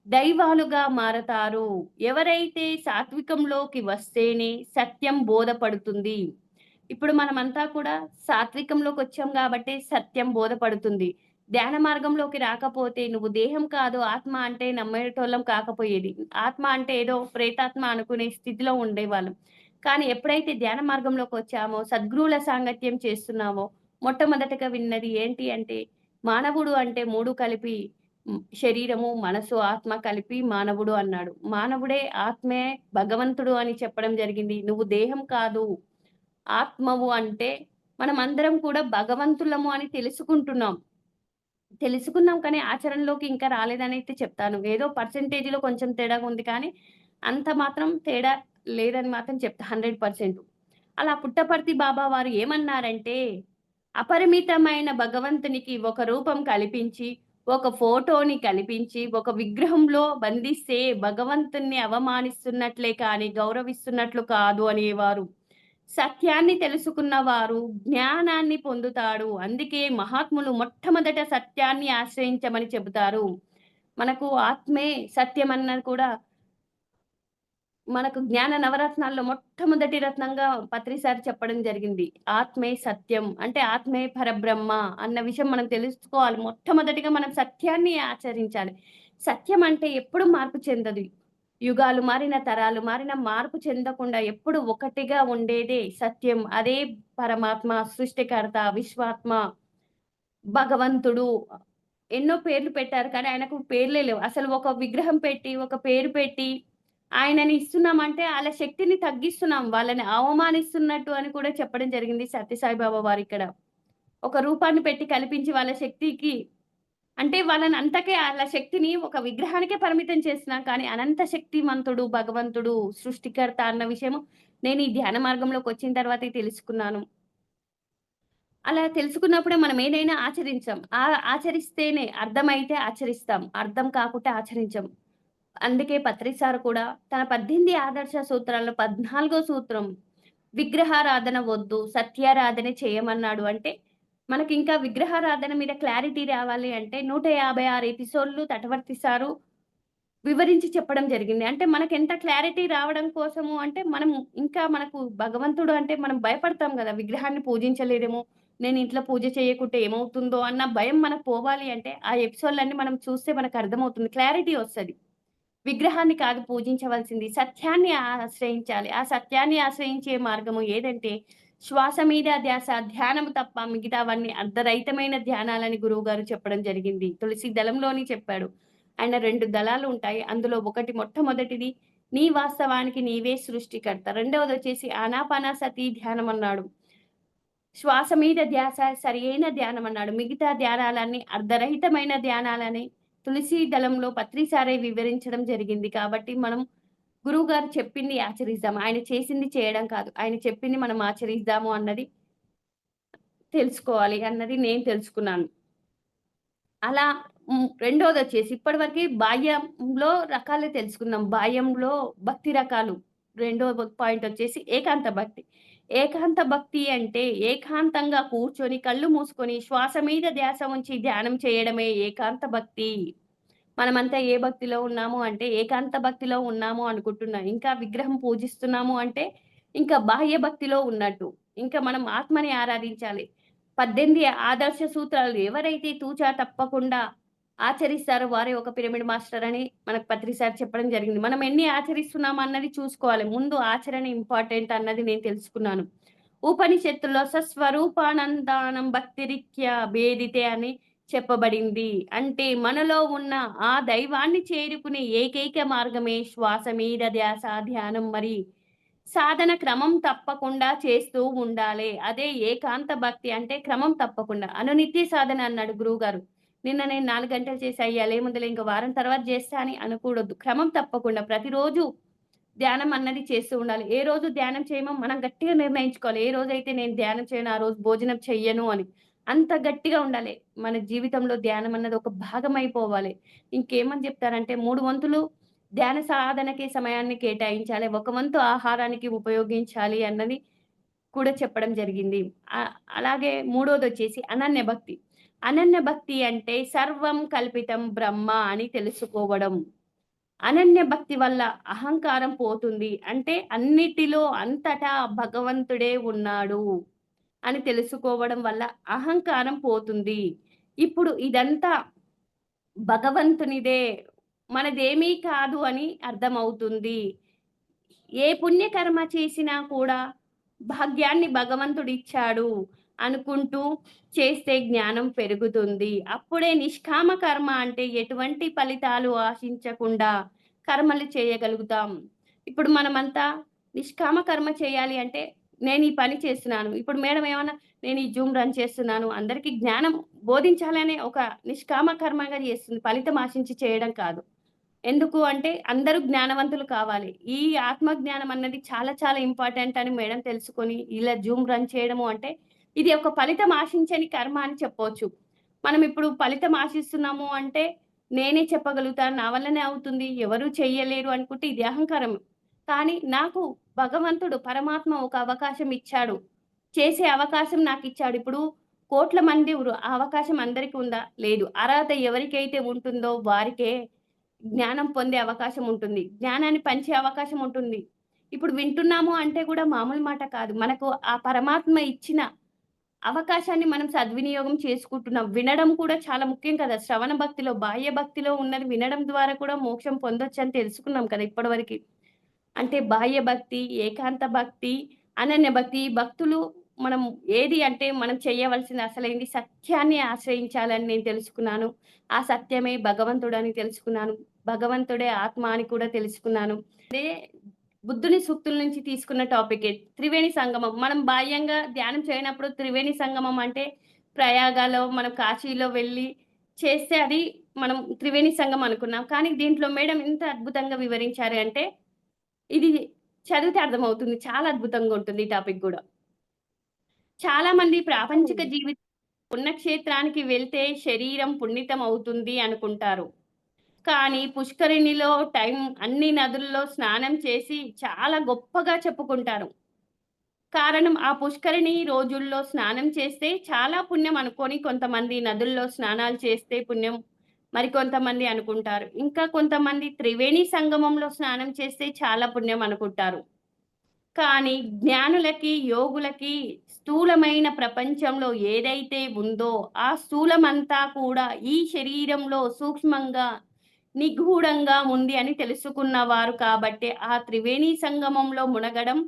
దైవాలుగా మారతారు. ఎవరైతే సాత్వికంలోకి వస్తేనే సత్యం బోధపడుతుంది. ఇప్పుడు మనమంతా కూడా సాత్వికంలోకొచ్చాం గాబట్టే సత్యం బోధపడుతుంది. ధ్యాన మార్గంలోకి రాకపోతే నువ్వు దేహం కాదు ఆత్మ అంటే నమ్మేటోళ్ళం కాకపోయేది. ఆత్మ అంటే ఏదో ప్రేతాత్మ అనుకునే స్థితిలో ఉండేవాళ్ళం. కానీ ఎప్పుడైతే ధ్యాన మార్గంలోకొచ్చామో, సద్గురువుల సాంగత్యం చేస్తున్నామో, మొట్టమొదటగా విన్నది ఏంటి అంటే, మానవుడు అంటే 3 కలిపి శరీరము, మనసు, ఆత్మ కలిపి మానవుడు అన్నాడు. మానవుడే ఆత్మే భగవంతుడు అని చెప్పడం జరిగింది. నువ్వు దేహం కాదు, ఆత్మవు అంటే మనమందరం కూడా భగవంతులము అని తెలుసుకుంటున్నాం. తెలుసుకున్నాం కానీ ఆచరణలోకి ఇంకా రాలేదనైతే చెప్తాను. ఏదో పర్సెంటేజ్‌లో కొంచెం తేడాగా ఉంది కానీ, అంత మాత్రం తేడా లేదని మాత్రం చెప్తా 100%. అలా పుట్టపర్తి బాబా వారు ఏమన్నారంటే, అపరిమితమైన భగవంతునికి ఒక రూపం కల్పించి, ఒక ఫోటోని కల్పించి, ఒక విగ్రహంలో బంధిస్తే భగవంతున్ని అవమానిస్తున్నట్లే కానీ గౌరవిస్తున్నట్లు కాదు అనేవారు. సత్యాన్ని తెలుసుకున్నవారు జ్ఞానాన్ని పొందుతాడు. అందుకే మహాత్ములు మొట్టమొదట సత్యాన్ని ఆశ్రయించమని చెబుతారు. మనకు ఆత్మే సత్యమన్నది కూడా మనకు జ్ఞాన నవరత్నాల్లో మొట్టమొదటి రత్నంగా పత్రి సార్ చెప్పడం జరిగింది. ఆత్మే సత్యం. అంటే ఆత్మే పరబ్రహ్మ అన్న విషయం మనం తెలుసుకోవాలి. మొట్టమొదటిగా మనం సత్యాన్ని ఆచరించాలి. సత్యం అంటే ఎప్పుడు మార్పు చెందదు. యుగాలు మారిన, తరాలు మారిన మార్పు చెందకుండా ఎప్పుడు ఒకటిగా ఉండేదే సత్యం. అదే పరమాత్మ, సృష్టికర్త, విశ్వాత్మ, భగవంతుడు. ఎన్నో పేర్లు పెట్టారు. కానీ ఆయనకు పేర్లే లేవు. అసలు ఒక విగ్రహం పెట్టి, ఒక పేరు పెట్టి ఆయనని ఇస్తున్నామంటే ఆళ్ళ శక్తిని తగ్గిస్తున్నాం. వాళ్ళని అవమానిస్తున్నట్టు అని కూడా చెప్పడం జరిగింది సత్యసాయి బాబా వారిక్కడ. ఒక రూపాన్ని పెట్టి కల్పించి వాళ్ళ శక్తికి అంటే వాళ్ళని అంతకే ఆళ్ళ శక్తిని ఒక విగ్రహానికే పరిమితం చేస్తున్నాం. కానీ అనంత శక్తిమంతుడు భగవంతుడు, సృష్టికర్త అన్న విషయము నేను ఈ ధ్యాన మార్గంలోకొచ్చిన తర్వాతే తెలుసుకున్నాను. అలా తెలుసుకున్నప్పుడే మనం ఏదైనా ఆచరించాం. ఆచరిస్తేనే అర్థమైతే ఆచరిస్తాం. అర్థం కాకుంటే ఆచరించం. అందుకే పత్రి సార్ కూడా తన 18 ఆదర్శ సూత్రాల్లో 14 సూత్రం విగ్రహారాధన వద్దు, సత్యారాధనే చేయమన్నాడు. అంటే మనకింకా విగ్రహారాధన మీద క్లారిటీ రావాలి అంటే 156 ఎపిసోడ్‌లు తటవర్తి సారు వివరించి చెప్పడం జరిగింది. అంటే మనకెంత క్లారిటీ రావడం కోసము అంటే మనం ఇంకా మనకు భగవంతుడు అంటే మనం భయపడతాం గదా! విగ్రహాన్ని పూజించలేదేమో, నేను ఇంట్లో పూజ చేయకుంటే ఏమవుతుందో అన్న భయం మనకు పోవాలి అంటే ఆ ఎపిసోడ్‌లన్నీ మనం చూస్తే మనకర్థమవుతుంది. క్లారిటీ వస్తది. విగ్రహాన్ని కాదు పూజించవలసింది. సత్యాన్ని ఆశ్రయించాలి. ఆ సత్యాన్ని ఆశ్రయించే మార్గము ఏదంటే శ్వాస మీద ధ్యాస, ధ్యానము తప్ప మిగతావన్నీ అర్ధరహితమైన ధ్యానాలని గురువుగారు చెప్పడం జరిగింది. తులసి దళంలోని చెప్పాడు. ఆయన 2 దళాలు ఉంటాయి. అందులో ఒకటి మొట్టమొదటిది నీ వాస్తవానికి నీవే సృష్టికర్త. రెండవదొచ్చేసి ఆనాపానసతి ధ్యానం అన్నాడు. శ్వాస మీద ధ్యాస సరియైన ధ్యానం అన్నాడు. మిగతా ధ్యానాలన్నీ అర్ధరహితమైన ధ్యానాలని తులసి దళంలో పత్రిసారే వివరించడం జరిగింది. కాబట్టి మనం గురువుగారు చెప్పింది ఆచరిద్దాం. ఆయన చేసింది చేయడం కాదు. ఆయన చెప్పింది మనం ఆచరిద్దాము అన్నది తెలుసుకోవాలి అన్నది నేను తెలుసుకున్నాను. అలా రెండోదొచ్చేసి ఇప్పటివరకి బాహ్యంలో రకాలు తెలుసుకున్నాం. బాహ్యంలో భక్తి రకాలు రెండో పాయింట్ వచ్చేసి ఏకాంత భక్తి. ఏకాంత భక్తి అంటే ఏకాంతంగా కూర్చొని, కళ్ళు మూసుకొని, శ్వాస మీద ధ్యాస ఉంచి ధ్యానం చేయడమే ఏకాంత భక్తి. మనమంతా ఏ భక్తిలో ఉన్నాము అంటే ఏకాంత భక్తిలో ఉన్నాము అనుకుంటున్నా. ఇంకా విగ్రహం పూజిస్తున్నాము అంటే ఇంకా బాహ్య భక్తిలో ఉన్నట్టు. ఇంకా మనం ఆత్మని ఆరాధించాలి. 18 ఆదర్శ సూత్రాలు ఎవరైతే తూచా తప్పకుండా ఆచరిస్తారో వారే ఒక పిరమిడ్ మాస్టర్ అని మనకు పత్రి సార్ చెప్పడం జరిగింది. మనం ఎన్ని ఆచరిస్తున్నాం అన్నది చూసుకోవాలి. ముందు ఆచరణ ఇంపార్టెంట్ అన్నది నేను తెలుసుకున్నాను. ఉపనిషత్తుల్లో సస్వరూపానందానం భక్తిరిత్యా భేదితే అని చెప్పబడింది. అంటే మనలో ఉన్న ఆ దైవాన్ని చేరుకునే ఏకైక మార్గమే శ్వాస మీద ధ్యాస, ధ్యానం మరి సాధన క్రమం తప్పకుండా చేస్తూ ఉండాలి. అదే ఏకాంత భక్తి అంటే క్రమం తప్పకుండా. అనునిత్య సాధన అన్నాడు గురువుగారు. నిన్న నేను 4 గంటలు చేశా ఇయ్యాల ఏముందిలే ఇంక వారం తర్వాత చేస్తా అని అనకూడదు. క్రమం తప్పకుండా ప్రతిరోజు ధ్యానం అన్నది చేస్తూ ఉండాలి. ఏ రోజు ధ్యానం చేయమో మనం గట్టిగా నిర్ణయించుకోవాలి. ఏ రోజైతే నేను ధ్యానం చేయను, ఆ రోజు భోజనం చెయ్యను అని. అంత గట్టిగా ఉండాలి. మన జీవితంలో ధ్యానం అన్నది ఒక భాగమైపోవాలి. ఇంకేమని చెప్తారంటే 3 వంతులు ధ్యాన సాధనకి సమయాన్ని కేటాయించాలి. ఒక వంతు ఆహారానికి ఉపయోగించాలి అన్నది కూడా చెప్పడం జరిగింది. అలాగే మూడోదొచ్చేసి అనన్య భక్తి. అనన్య భక్తి అంటే సర్వం కల్పితం బ్రహ్మ అని తెలుసుకోవడం. అనన్య భక్తి వల్ల అహంకారం పోతుంది. అంటే అన్నిటిలో అంతటా భగవంతుడే ఉన్నాడు అని తెలుసుకోవడం వల్ల అహంకారం పోతుంది. ఇప్పుడు ఇదంతా భగవంతునిదే, మనదేమీ కాదు అని అర్థమవుతుంది. ఏ పుణ్యకర్మ చేసినా కూడా భాగ్యాన్ని భగవంతుడిచ్చాడు అనుకుంటూ చేస్తే జ్ఞానం పెరుగుతుంది. అప్పుడే నిష్కామ కర్మ అంటే ఎటువంటి ఫలితాలు ఆశించకుండా కర్మలు చేయగలుగుతాం. ఇప్పుడు మనమంతా నిష్కామ కర్మ చేయాలి అంటే నేను ఈ పని చేస్తున్నాను. ఇప్పుడు మేడం ఏమన్నా నేను ఈ జూమ్ రన్ చేస్తున్నాను. అందరికీ జ్ఞానం బోధించాలనే ఒక నిష్కామ కర్మగా చేస్తుంది. ఫలితం ఆశించి చేయడం కాదు. ఎందుకు అంటే అందరూ జ్ఞానవంతులు కావాలి. ఈ ఆత్మ జ్ఞానం అన్నది చాలా చాలా ఇంపార్టెంట్ అని మేడం తెలుసుకొని ఇలా జూమ్ రన్ చేయడము అంటే ఇది ఒక ఫలితం ఆశించని కర్మ అని చెప్పొచ్చు. మనం ఇప్పుడు ఫలితం ఆశిస్తున్నాము అంటే నేనే చెప్పగలుగుతాను. నా వల్లనే అవుతుంది. ఎవరు చెయ్యలేరు అనుకుంటే ఇది అహంకారం. కానీ నాకు భగవంతుడు పరమాత్మ ఒక అవకాశం ఇచ్చాడు. చేసే అవకాశం నాకిచ్చాడు. ఇప్పుడు కోట్ల మంది ఆ అవకాశం అందరికి ఉందా? లేదు. అర్హత ఎవరికైతే ఉంటుందో వారికే జ్ఞానం పొందే అవకాశం ఉంటుంది. జ్ఞానాన్ని పంచే అవకాశం ఉంటుంది. ఇప్పుడు వింటున్నాము అంటే కూడా మామూలు మాట కాదు. మనకు ఆ పరమాత్మ ఇచ్చిన అవకాశాన్ని మనం సద్వినియోగం చేసుకుంటున్నాం. వినడం కూడా చాలా ముఖ్యం కదా! శ్రవణ భక్తిలో, బాహ్య భక్తిలో ఉన్నది వినడం ద్వారా కూడా మోక్షం పొందొచ్చని తెలుసుకున్నాం కదా ఇప్పటివరకి. అంటే బాహ్య భక్తి, ఏకాంత భక్తి, అనన్య భక్తి. ఈ భక్తులు మనం ఏది అంటే మనం చేయవలసింది అసలైంది సత్యాన్ని ఆశ్రయించాలని నేను తెలుసుకున్నాను. ఆ సత్యమే భగవంతుడని తెలుసుకున్నాను. భగవంతుడే ఆత్మ అని కూడా తెలుసుకున్నాను. అదే బుద్ధుని సూక్తుల నుంచి తీసుకున్న టాపికే త్రివేణి సంగమం. మనం బాహ్యంగా ధ్యానం చేయనప్పుడు త్రివేణి సంగమం అంటే ప్రయాగలో మనం కాశీలో వెళ్లి చేస్తే అది మనం త్రివేణి సంగమం అనుకున్నాం. కానీ దీంట్లో మేడం ఎంత అద్భుతంగా వివరించారు అంటే ఇది చదివితే అర్థమవుతుంది. చాలా అద్భుతంగా ఉంటుంది ఈ టాపిక్ గూడా. చాలా మంది ప్రాపంచిక జీవితం పుణ్యక్షేత్రానికి వెళ్తే శరీరం పుణ్యతం అవుతుంది అనుకుంటారు. కానీ పుష్కరిణిలో అన్ని నదుల్లో స్నానం చేసి చాలా గొప్పగా చెప్పుకుంటారు. కారణం ఆ పుష్కరిణి రోజుల్లో స్నానం చేస్తే చాలా పుణ్యం అనుకోని కొంతమంది నదుల్లో స్నానాలు చేస్తే పుణ్యం మరికొంతమంది అనుకుంటారు. ఇంకా కొంతమంది త్రివేణి సంగమంలో స్నానం చేస్తే చాలా పుణ్యం అనుకుంటారు. కానీ జ్ఞానులకి, యోగులకి స్థూలమైన ప్రపంచంలో ఏదైతే ఉందో ఆ స్థూలమంతా కూడా ఈ శరీరంలో సూక్ష్మంగా, నిగూఢంగా ఉంది అని తెలుసుకున్నవారు కాబట్టే ఆ త్రివేణి సంగమంలో మునగడం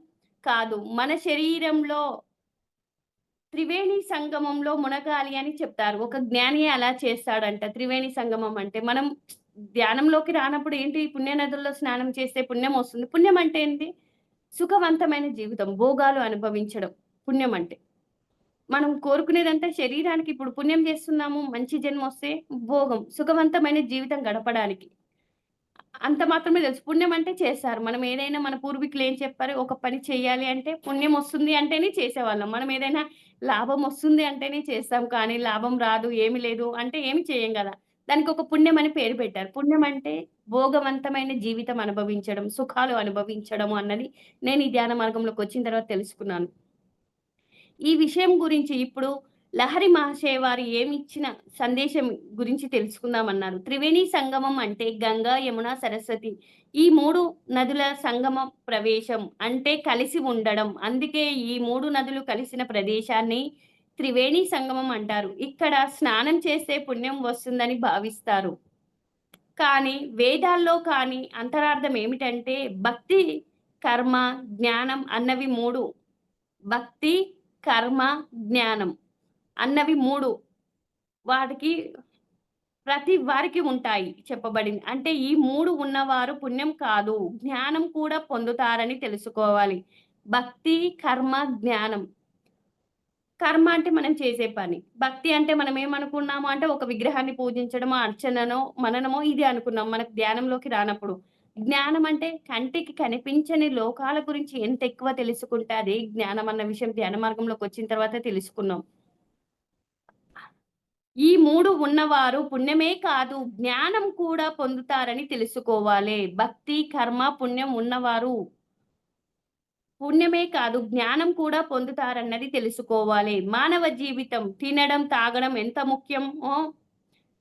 కాదు. మన శరీరంలో త్రివేణి సంగమంలో మునగాలి అని చెప్తారు. ఒక జ్ఞానియే అలా చేస్తాడంట. త్రివేణి సంగమం అంటే మనం ధ్యానంలోకి రానప్పుడు ఏంటి పుణ్య నదుల్లో స్నానం చేస్తే పుణ్యం వస్తుంది. పుణ్యం అంటే ఏంటి? సుఖవంతమైన జీవితం, భోగాలు అనుభవించడం పుణ్యం అంటే. మనం కోరుకునేదంతా శరీరానికి ఇప్పుడు పుణ్యం చేస్తున్నాము, మంచి జన్మొస్తే భోగం, సుఖవంతమైన జీవితం గడపడానికి. అంత మాత్రమే తెలుసు. పుణ్యం అంటే చేస్తారు. మనం ఏదైనా మన పూర్వీకులు ఏం చెప్పారు, ఒక పని చేయాలి అంటే పుణ్యం వస్తుంది అంటేనే చేసేవాళ్ళం. మనం ఏదైనా లాభం వస్తుంది అంటేనే చేస్తాం. కానీ లాభం రాదు, ఏమి లేదు అంటే ఏమి చేయం గదా! దానికి ఒక పుణ్యం అని పేరు పెట్టారు. పుణ్యం అంటే భోగవంతమైన జీవితం అనుభవించడం, సుఖాలు అనుభవించడం అన్నది నేను ఈ ధ్యాన మార్గంలోకొచ్చిన తర్వాత తెలుసుకున్నాను. ఈ విషయం గురించి ఇప్పుడు లహరి మహర్షి వారు ఏమిచ్చిన సందేశం గురించి తెలుసుకుందామన్నారు. త్రివేణి సంగమం అంటే గంగా, యమున, సరస్వతి ఈ 3 నదుల సంగమ ప్రవేశం అంటే కలిసి ఉండడం. అందుకే ఈ 3 నదులు కలిసిన ప్రదేశాన్ని త్రివేణి సంగమం అంటారు. ఇక్కడ స్నానం చేస్తే పుణ్యం వస్తుందని భావిస్తారు. కానీ వేదాల్లో కానీ అంతరార్థం ఏమిటంటే భక్తి, కర్మ, జ్ఞానం అన్నవి 3 భక్తి, కర్మ, జ్ఞానం అన్నవి 3 వాటికి ప్రతి వారికి ఉంటాయి చెప్పబడింది. అంటే ఈ 3 ఉన్నవారు పుణ్యం కాదు, జ్ఞానం కూడా పొందుతారని తెలుసుకోవాలి. భక్తి, కర్మ, జ్ఞానం. కర్మ అంటే మనం చేసే పని. భక్తి అంటే మనం ఏమనుకున్నాము అంటే ఒక విగ్రహాన్ని పూజించడమో, అర్చననో, మననమో ఇది అనుకున్నాం. మనకు ధ్యానంలోకి రానప్పుడు. జ్ఞానం అంటే కంటికి కనిపించని లోకాల గురించి ఎంత ఎక్కువ తెలుసుకుంటే అదే జ్ఞానం అన్న విషయం ధ్యాన మార్గంలోకొచ్చిన తర్వాత తెలుసుకున్నాం. ఈ 3 ఉన్నవారు పుణ్యమే కాదు, జ్ఞానం కూడా పొందుతారని తెలుసుకోవాలే. భక్తి, కర్మ, పుణ్యం ఉన్నవారు పుణ్యమే కాదు, జ్ఞానం కూడా పొందుతారన్నది తెలుసుకోవాలి. మానవ జీవితం తినడం, తాగడం ఎంత ముఖ్యమో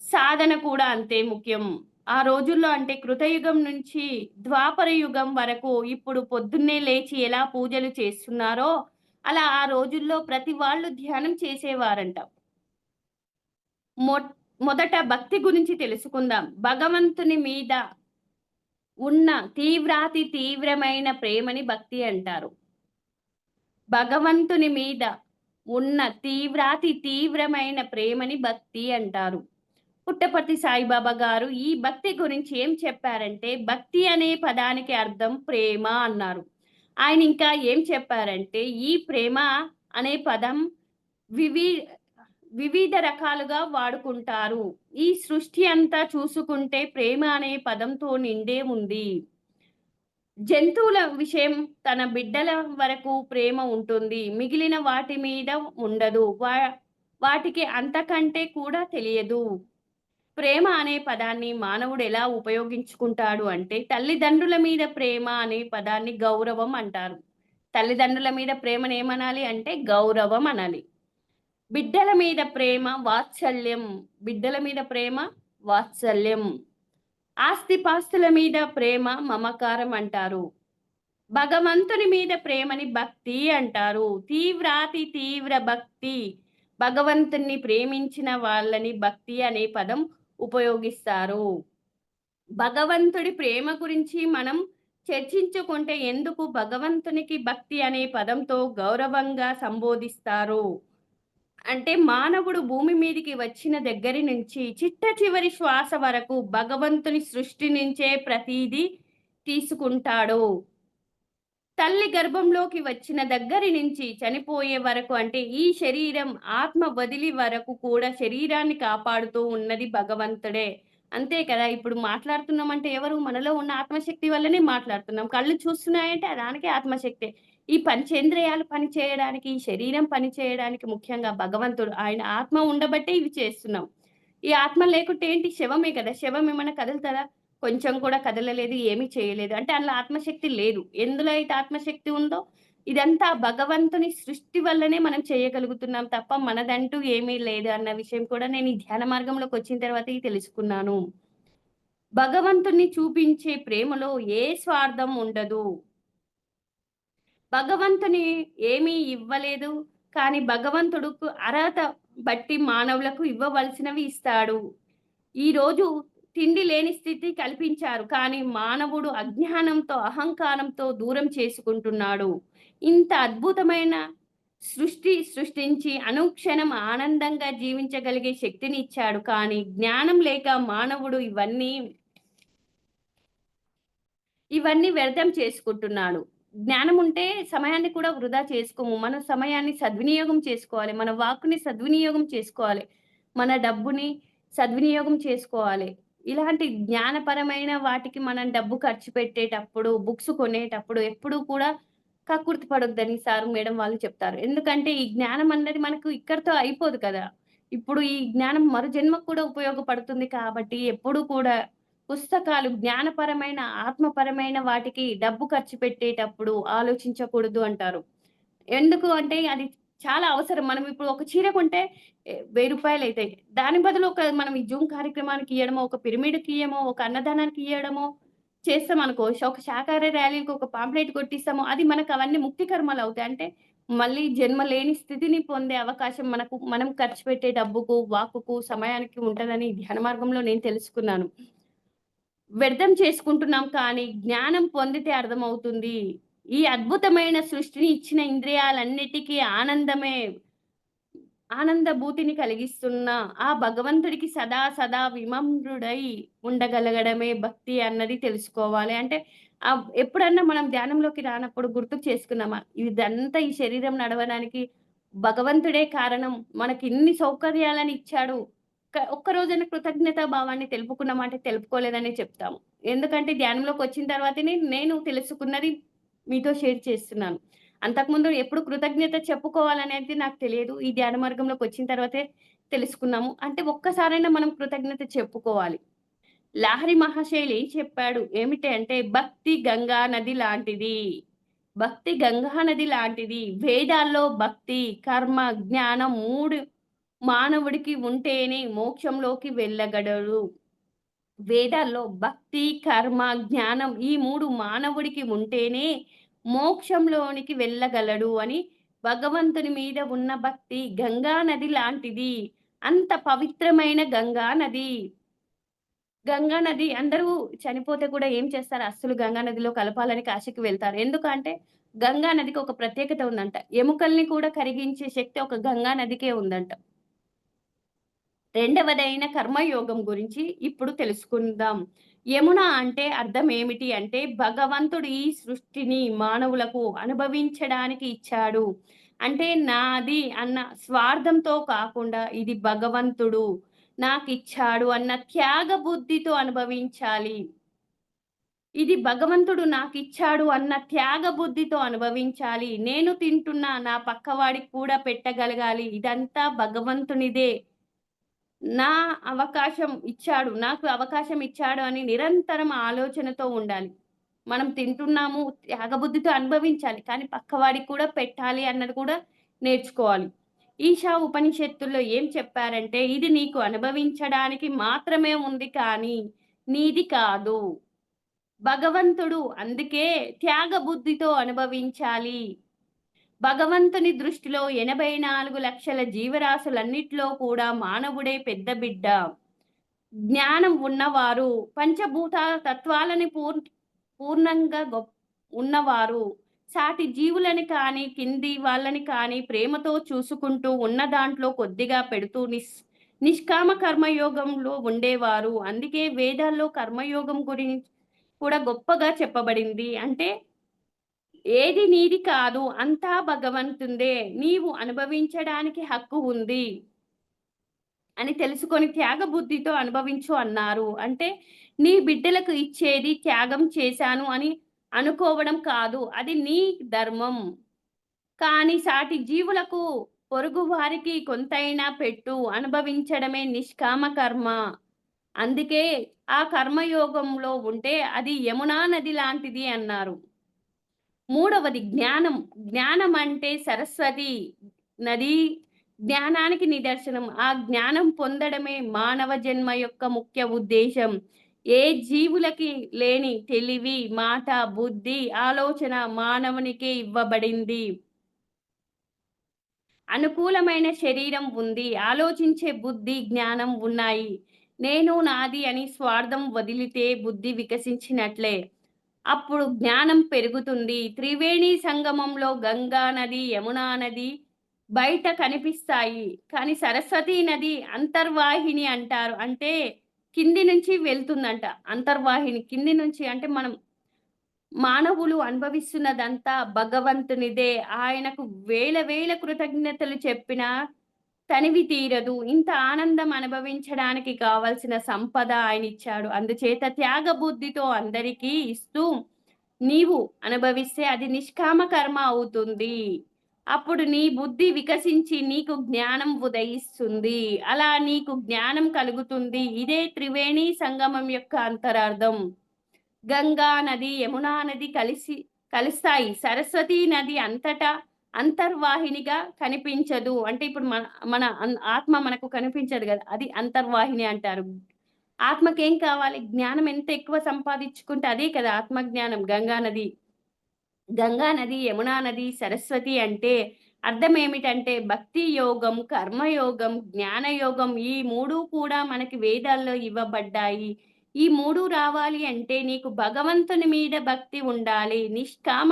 సాధన కూడా అంతే ముఖ్యం. ఆ రోజుల్లో అంటే కృతయుగం నుంచి ద్వాపర యుగం వరకు ఇప్పుడు పొద్దున్నే లేచి ఎలా పూజలు చేస్తున్నారో, అలా ఆ రోజుల్లో ప్రతి వాళ్ళు ధ్యానం చేసేవారంట. మొట్ మొదట భక్తి గురించి తెలుసుకుందాం. భగవంతుని మీద ఉన్న తీవ్రమైన ప్రేమని భక్తి అంటారు. భగవంతుని మీద ఉన్న తీవ్రమైన ప్రేమని భక్తి అంటారు. పుట్టపర్తి సాయిబాబా గారు ఈ భక్తి గురించి ఏం చెప్పారంటే, భక్తి అనే పదానికి అర్థం ప్రేమ అన్నారు. ఆయన ఇంకా ఏం చెప్పారంటే, ఈ ప్రేమ అనే పదం వివి వివిధ రకాలుగా వాడుకుంటారు. ఈ సృష్టి అంతా చూసుకుంటే ప్రేమ అనే పదంతో నిండే ఉంది. జంతువుల విషయం తన బిడ్డల వరకు ప్రేమ ఉంటుంది. మిగిలిన వాటి మీద ఉండదు. వాటికి అంతకంటే కూడా తెలియదు. ప్రేమ అనే పదాన్ని మానవుడు ఎలా ఉపయోగించుకుంటాడు అంటే, తల్లిదండ్రుల మీద ప్రేమ అనే పదాన్ని గౌరవం అంటారు. తల్లిదండ్రుల మీద ప్రేమను ఏమనాలి అంటే గౌరవం అనాలి. బిడ్డల మీద ప్రేమ వాత్సల్యం. బిడ్డల మీద ప్రేమ వాత్సల్యం. ఆస్తిపాస్తుల మీద ప్రేమ మమకారం అంటారు. భగవంతుని మీద ప్రేమని భక్తి అంటారు. తీవ్ర భక్తి. భగవంతుణ్ణి ప్రేమించిన వాళ్ళని భక్తి అనే పదం ఉపయోగిస్తారు. భగవంతుడి ప్రేమ గురించి మనం చర్చించుకుంటే ఎందుకు భగవంతునికి భక్తి అనే పదంతో గౌరవంగా సంబోధిస్తారు అంటే, మానవుడు భూమి మీదికి వచ్చిన దగ్గరి నుంచి చిట్ట చివరి శ్వాస వరకు భగవంతుని సృష్టి నుంచే ప్రతీదీ తీసుకుంటాడు. తల్లి గర్భంలోకి వచ్చిన దగ్గరి నుంచి చనిపోయే వరకు అంటే ఈ శరీరం ఆత్మ వదిలి వరకు కూడా శరీరాన్ని కాపాడుతూ ఉన్నది భగవంతుడే. అంతే కదా! ఇప్పుడు మాట్లాడుతున్నామంటే ఎవరు? మనలో ఉన్న ఆత్మశక్తి వల్లనే మాట్లాడుతున్నాం. కళ్ళు చూస్తున్నాయంటే దానికి ఆత్మశక్తే. ఈ పంచేంద్రియాలు పని చేయడానికి, ఈ శరీరం పని చేయడానికి ముఖ్యంగా భగవంతుడు. ఆయన ఆత్మ ఉండబట్టే ఇవి చేస్తున్నాం. ఈ ఆత్మ లేకుంటే ఏంటి? శవమే కదా! శవం ఏమన్నా కదులుతదా? కొంచెం కూడా కదలలేదు, ఏమీ చేయలేదు. అంటే అందులో ఆత్మశక్తి లేదు. ఎందులో అయితే ఆత్మశక్తి ఉందో ఇదంతా భగవంతుని సృష్టి వల్లనే మనం చేయగలుగుతున్నాం తప్ప మనదంటూ ఏమీ లేదు అన్న విషయం కూడా నేను ఈ ధ్యాన మార్గంలోకొచ్చిన తర్వాతే తెలుసుకున్నాను. భగవంతుడిని చూపించే ప్రేమలో ఏ స్వార్థం ఉండదు. భగవంతుని ఏమీ ఇవ్వలేదు. కానీ భగవంతుడుకు అర్హత బట్టి మానవులకు ఇవ్వవలసినవి ఇస్తాడు. ఈరోజు తిండి లేని స్థితి కల్పించారు. కానీ మానవుడు అజ్ఞానంతో, అహంకారంతో దూరం చేసుకుంటున్నాడు. ఇంత అద్భుతమైన సృష్టించి అనుక్షణం ఆనందంగా జీవించగలిగే శక్తిని ఇచ్చాడు. కానీ జ్ఞానం లేక మానవుడు ఇవన్నీ వ్యర్థం చేసుకుంటున్నాడు. జ్ఞానం ఉంటే సమయాన్ని కూడా వృధా చేసుకోము. మన సమయాన్ని సద్వినియోగం చేసుకోవాలి. మన వాక్కుని సద్వినియోగం చేసుకోవాలి. మన డబ్బుని సద్వినియోగం చేసుకోవాలి. ఇలాంటి జ్ఞానపరమైన వాటికి మనం డబ్బు ఖర్చు పెట్టేటప్పుడు, బుక్స్ కొనేటప్పుడు ఎప్పుడూ కూడా కక్కుర్తి పడొద్దని సార్, మేడం వాళ్ళు చెప్తారు. ఎందుకంటే ఈ జ్ఞానం అన్నది మనకు ఇక్కడితో అయిపోదు కదా! ఇప్పుడు ఈ జ్ఞానం మరు జన్మకు కూడా ఉపయోగపడుతుంది కాబట్టి ఎప్పుడూ కూడా పుస్తకాలు జ్ఞానపరమైన, ఆత్మపరమైన వాటికి డబ్బు ఖర్చు పెట్టేటప్పుడు ఆలోచించకూడదు అంటారు. ఎందుకు అంటే అది చాలా అవసరం. మనం ఇప్పుడు ఒక చీర కొంటే రూ. 1000 అయితాయి. దాని బదులు మనం ఈ జూమ్ కార్యక్రమానికి ఇయ్యడమో, ఒక పిరమిడ్‌కి ఇయ్యమో, ఒక అన్నదానానికి ఇయ్యడమో చేస్తామనుకో, ఒక శాకాహార ర్యాలీకి ఒక పాంప్లెట్ కొట్టిస్తామో, అది మనకు అవన్నీ ముక్తి కర్మలవుతాయి. అంటే మళ్ళీ జన్మ లేని స్థితిని పొందే అవకాశం మనం ఖర్చు పెట్టే డబ్బుకు, వాక్కుకు, సమయానికి ఉంటదని ధ్యాన మార్గంలో నేను తెలుసుకున్నాను. వ్యర్థం చేసుకుంటున్నాం కానీ, జ్ఞానం పొందితే అర్థమవుతుంది. ఈ అద్భుతమైన సృష్టిని ఇచ్చిన ఇంద్రియాలన్నిటికీ ఆనందభూతిని కలిగిస్తున్న ఆ భగవంతుడికి సదా సదా వినమ్రుడై ఉండగలగడమే భక్తి అన్నది తెలుసుకోవాలి. అంటే ఎప్పుడన్నా మనం ధ్యానంలోకి రానప్పుడు గుర్తుకు చేసుకున్నామా? ఇదంతా ఈ శరీరం నడవడానికి భగవంతుడే కారణం. మనకిన్ని సౌకర్యాలను ఇచ్చాడు. ఒక్క రోజైనా కృతజ్ఞతా భావాన్ని తెలుపుకున్నామా అంటే తెలుపుకోలేదనే చెప్తాము. ఎందుకంటే ధ్యానంలోకొచ్చిన తర్వాతనే నేను తెలుసుకున్నది మీతో షేర్ చేస్తున్నాను. అంతకుముందు ఎప్పుడు కృతజ్ఞత చెప్పుకోవాలనేది నాకు తెలియదు. ఈ ధ్యాన మార్గంలోకొచ్చిన తర్వాతే తెలుసుకున్నాము. అంటే ఒక్కసారైనా మనం కృతజ్ఞత చెప్పుకోవాలి. లాహిరి మహాశయులు ఏం చెప్పాడు? ఏమిటి అంటే భక్తి గంగా నది లాంటిది. భక్తి గంగా నది లాంటిది. వేదాల్లో భక్తి, కర్మ, జ్ఞానం 3 మానవుడికి ఉంటేనే మోక్షంలోకి వెళ్ళగలడు. వేదాల్లో భక్తి, కర్మ, జ్ఞానం ఈ 3 మానవుడికి ఉంటేనే మోక్షంలోనికి వెళ్ళగలడు అని భగవంతుని మీద ఉన్న భక్తి గంగా నది లాంటిది. అంత పవిత్రమైన గంగా నది. గంగా నది అందరూ చనిపోతే కూడా ఏం చేస్తారు? అస్సలు గంగా నదిలో కలపాలని కాశీకి వెళ్తారు. ఎందుకంటే గంగా నదికి ఒక ప్రత్యేకత ఉందంట. ఎముకల్ని కూడా కరిగించే శక్తి ఒక గంగా నదికే ఉందంట. రెండవదైన కర్మయోగం గురించి ఇప్పుడు తెలుసుకుందాం. యమున అంటే అర్థం ఏమిటి అంటే భగవంతుడు ఈ సృష్టిని మానవులకు అనుభవించడానికి ఇచ్చాడు. అంటే నాది అన్న స్వార్థంతో కాకుండా ఇది భగవంతుడు నాకిచ్చాడు అన్న త్యాగ బుద్ధితో అనుభవించాలి. ఇది భగవంతుడు నాకిచ్చాడు అన్న త్యాగ బుద్ధితో అనుభవించాలి. నేను తింటున్న నా పక్కవాడికి కూడా పెట్టగలగాలి. ఇదంతా భగవంతునిదే. నా నాకు అవకాశం ఇచ్చాడు అని నిరంతరం ఆలోచనతో ఉండాలి. మనం తింటున్నాము, త్యాగబుద్ధితో అనుభవించాలి. కానీ పక్కవాడికి కూడా పెట్టాలి అన్నది కూడా నేర్చుకోవాలి. ఈశా ఉపనిషత్తుల్లో ఏం చెప్పారంటే, ఇది నీకు అనుభవించడానికి మాత్రమే ఉంది కానీ, నీది కాదు. భగవంతుడు అందుకే త్యాగబుద్ధితో అనుభవించాలి. భగవంతుని దృష్టిలో 84,00,000 జీవరాశులన్నిట్లో కూడా మానవుడే పెద్ద బిడ్డ. జ్ఞానం ఉన్నవారు, పంచభూత తత్వాలని పూర్ణంగా ఉన్నవారు, సాటి జీవులని కానీ, కింది వాళ్ళని కానీ ప్రేమతో చూసుకుంటూ ఉన్న దాంట్లో కొద్దిగా పెడుతూ నిష్కామ కర్మయోగంలో ఉండేవారు. అందుకే వేదాల్లో కర్మయోగం గురించి కూడా గొప్పగా చెప్పబడింది. అంటే ఏది నీది కాదు. అంతా భగవంతుందే. నీవు అనుభవించడానికి హక్కు ఉంది అని తెలుసుకొని త్యాగబుద్ధితో అనుభవించు అన్నారు. అంటే నీ బిడ్డలకు ఇచ్చేది త్యాగం చేశాను అని అనుకోవడం కాదు. అది నీ ధర్మం. కానీ సాటి జీవులకు, పొరుగు వారికి కొంతైనా పెట్టు. అనుభవించడమే నిష్కామ కర్మ. అందుకే ఆ కర్మయోగంలో ఉంటే అది యమునా నది లాంటిది అన్నారు. మూడవది జ్ఞానం. జ్ఞానం అంటే సరస్వతి నది జ్ఞానానికి నిదర్శనం. ఆ జ్ఞానం పొందడమే మానవ జన్మ యొక్క ముఖ్య ఉద్దేశం. ఏ జీవులకి లేని తెలివి, మాట, బుద్ధి, ఆలోచన మానవునికే ఇవ్వబడింది. అనుకూలమైన శరీరం ఉంది. ఆలోచించే బుద్ధి, జ్ఞానం ఉన్నాయి. నేను, నాది అని స్వార్థం వదిలితే బుద్ధి వికసించినట్లే. అప్పుడు జ్ఞానం పెరుగుతుంది. త్రివేణి సంగమంలో గంగా నది, యమునా నది బయట కనిపిస్తాయి. కానీ సరస్వతీ నది అంతర్వాహిని అంటారు. అంటే కింది నుంచి వెళ్తుందంట. అంతర్వాహిని కింది నుంచి అంటే మానవులు అనుభవిస్తున్నదంతా భగవంతునిదే. ఆయనకు వేల వేల కృతజ్ఞతలు చెప్పినా తనివి తీరదు. ఇంత ఆనందం అనుభవించడానికి కావలసిన సంపద ఆయనిచ్చాడు. అందుచేత త్యాగబుద్ధితో అందరికీ ఇస్తూ నీవు అనుభవిస్తే అది నిష్కామ కర్మ అవుతుంది. అప్పుడు నీ బుద్ధి వికసించి నీకు జ్ఞానం ఉదయిస్తుంది. అలా నీకు జ్ఞానం కలుగుతుంది. ఇదే త్రివేణి సంగమం యొక్క అంతరార్థం. గంగా నది, యమునా నది కలుస్తాయి. సరస్వతీ నది అంతటా అంతర్వాహినిగా కనిపించదు. అంటే ఇప్పుడు మన మన ఆత్మ మనకు కనిపించదు గదా! అది అంతర్వాహిని అంటారు. ఆత్మకేం కావాలి? జ్ఞానం ఎంత ఎక్కువ సంపాదించుకుంటే అదే కదా ఆత్మజ్ఞానం. గంగా నది, యమునా నది, సరస్వతి అంటే అర్థమేమిటంటే భక్తి యోగం, కర్మయోగం, జ్ఞానయోగం ఈ 3 కూడా మనకి వేదాల్లో ఇవ్వబడ్డాయి. ఈ 3 రావాలి అంటే నీకు భగవంతుని మీద భక్తి ఉండాలి. నిష్కామ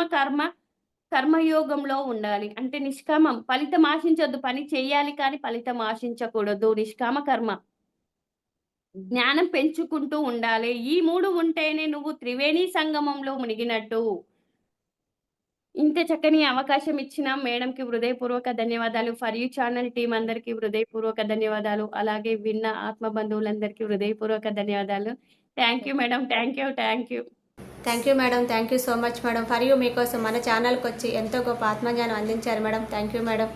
కర్మయోగంలో ఉండాలి. అంటే నిష్కామం ఫలితం ఆశించొద్దు. పని చేయాలి కానీ ఫలితం ఆశించకూడదు. నిష్కామ కర్మ. జ్ఞానం పెంచుకుంటూ ఉండాలి. ఈ 3 ఉంటేనే నువ్వు త్రివేణి సంగమంలో మునిగినట్టు. ఇంత చక్కని అవకాశం ఇచ్చిన మేడంకి హృదయపూర్వక ధన్యవాదాలు. ఫర్ యూ ఛానల్ టీమ్ అందరికీ హృదయపూర్వక ధన్యవాదాలు. అలాగే విన్న ఆత్మ బంధువులందరికీ హృదయపూర్వక ధన్యవాదాలు. Thank you madam. Thank you. Thank you. Thank you madam. Thank you so much madam. For you మీకోసం మన ఛానల్కి వచ్చి ఎంతో గొప్ప ఆత్మజ్ఞానం అందించారు మేడం. Thank you madam.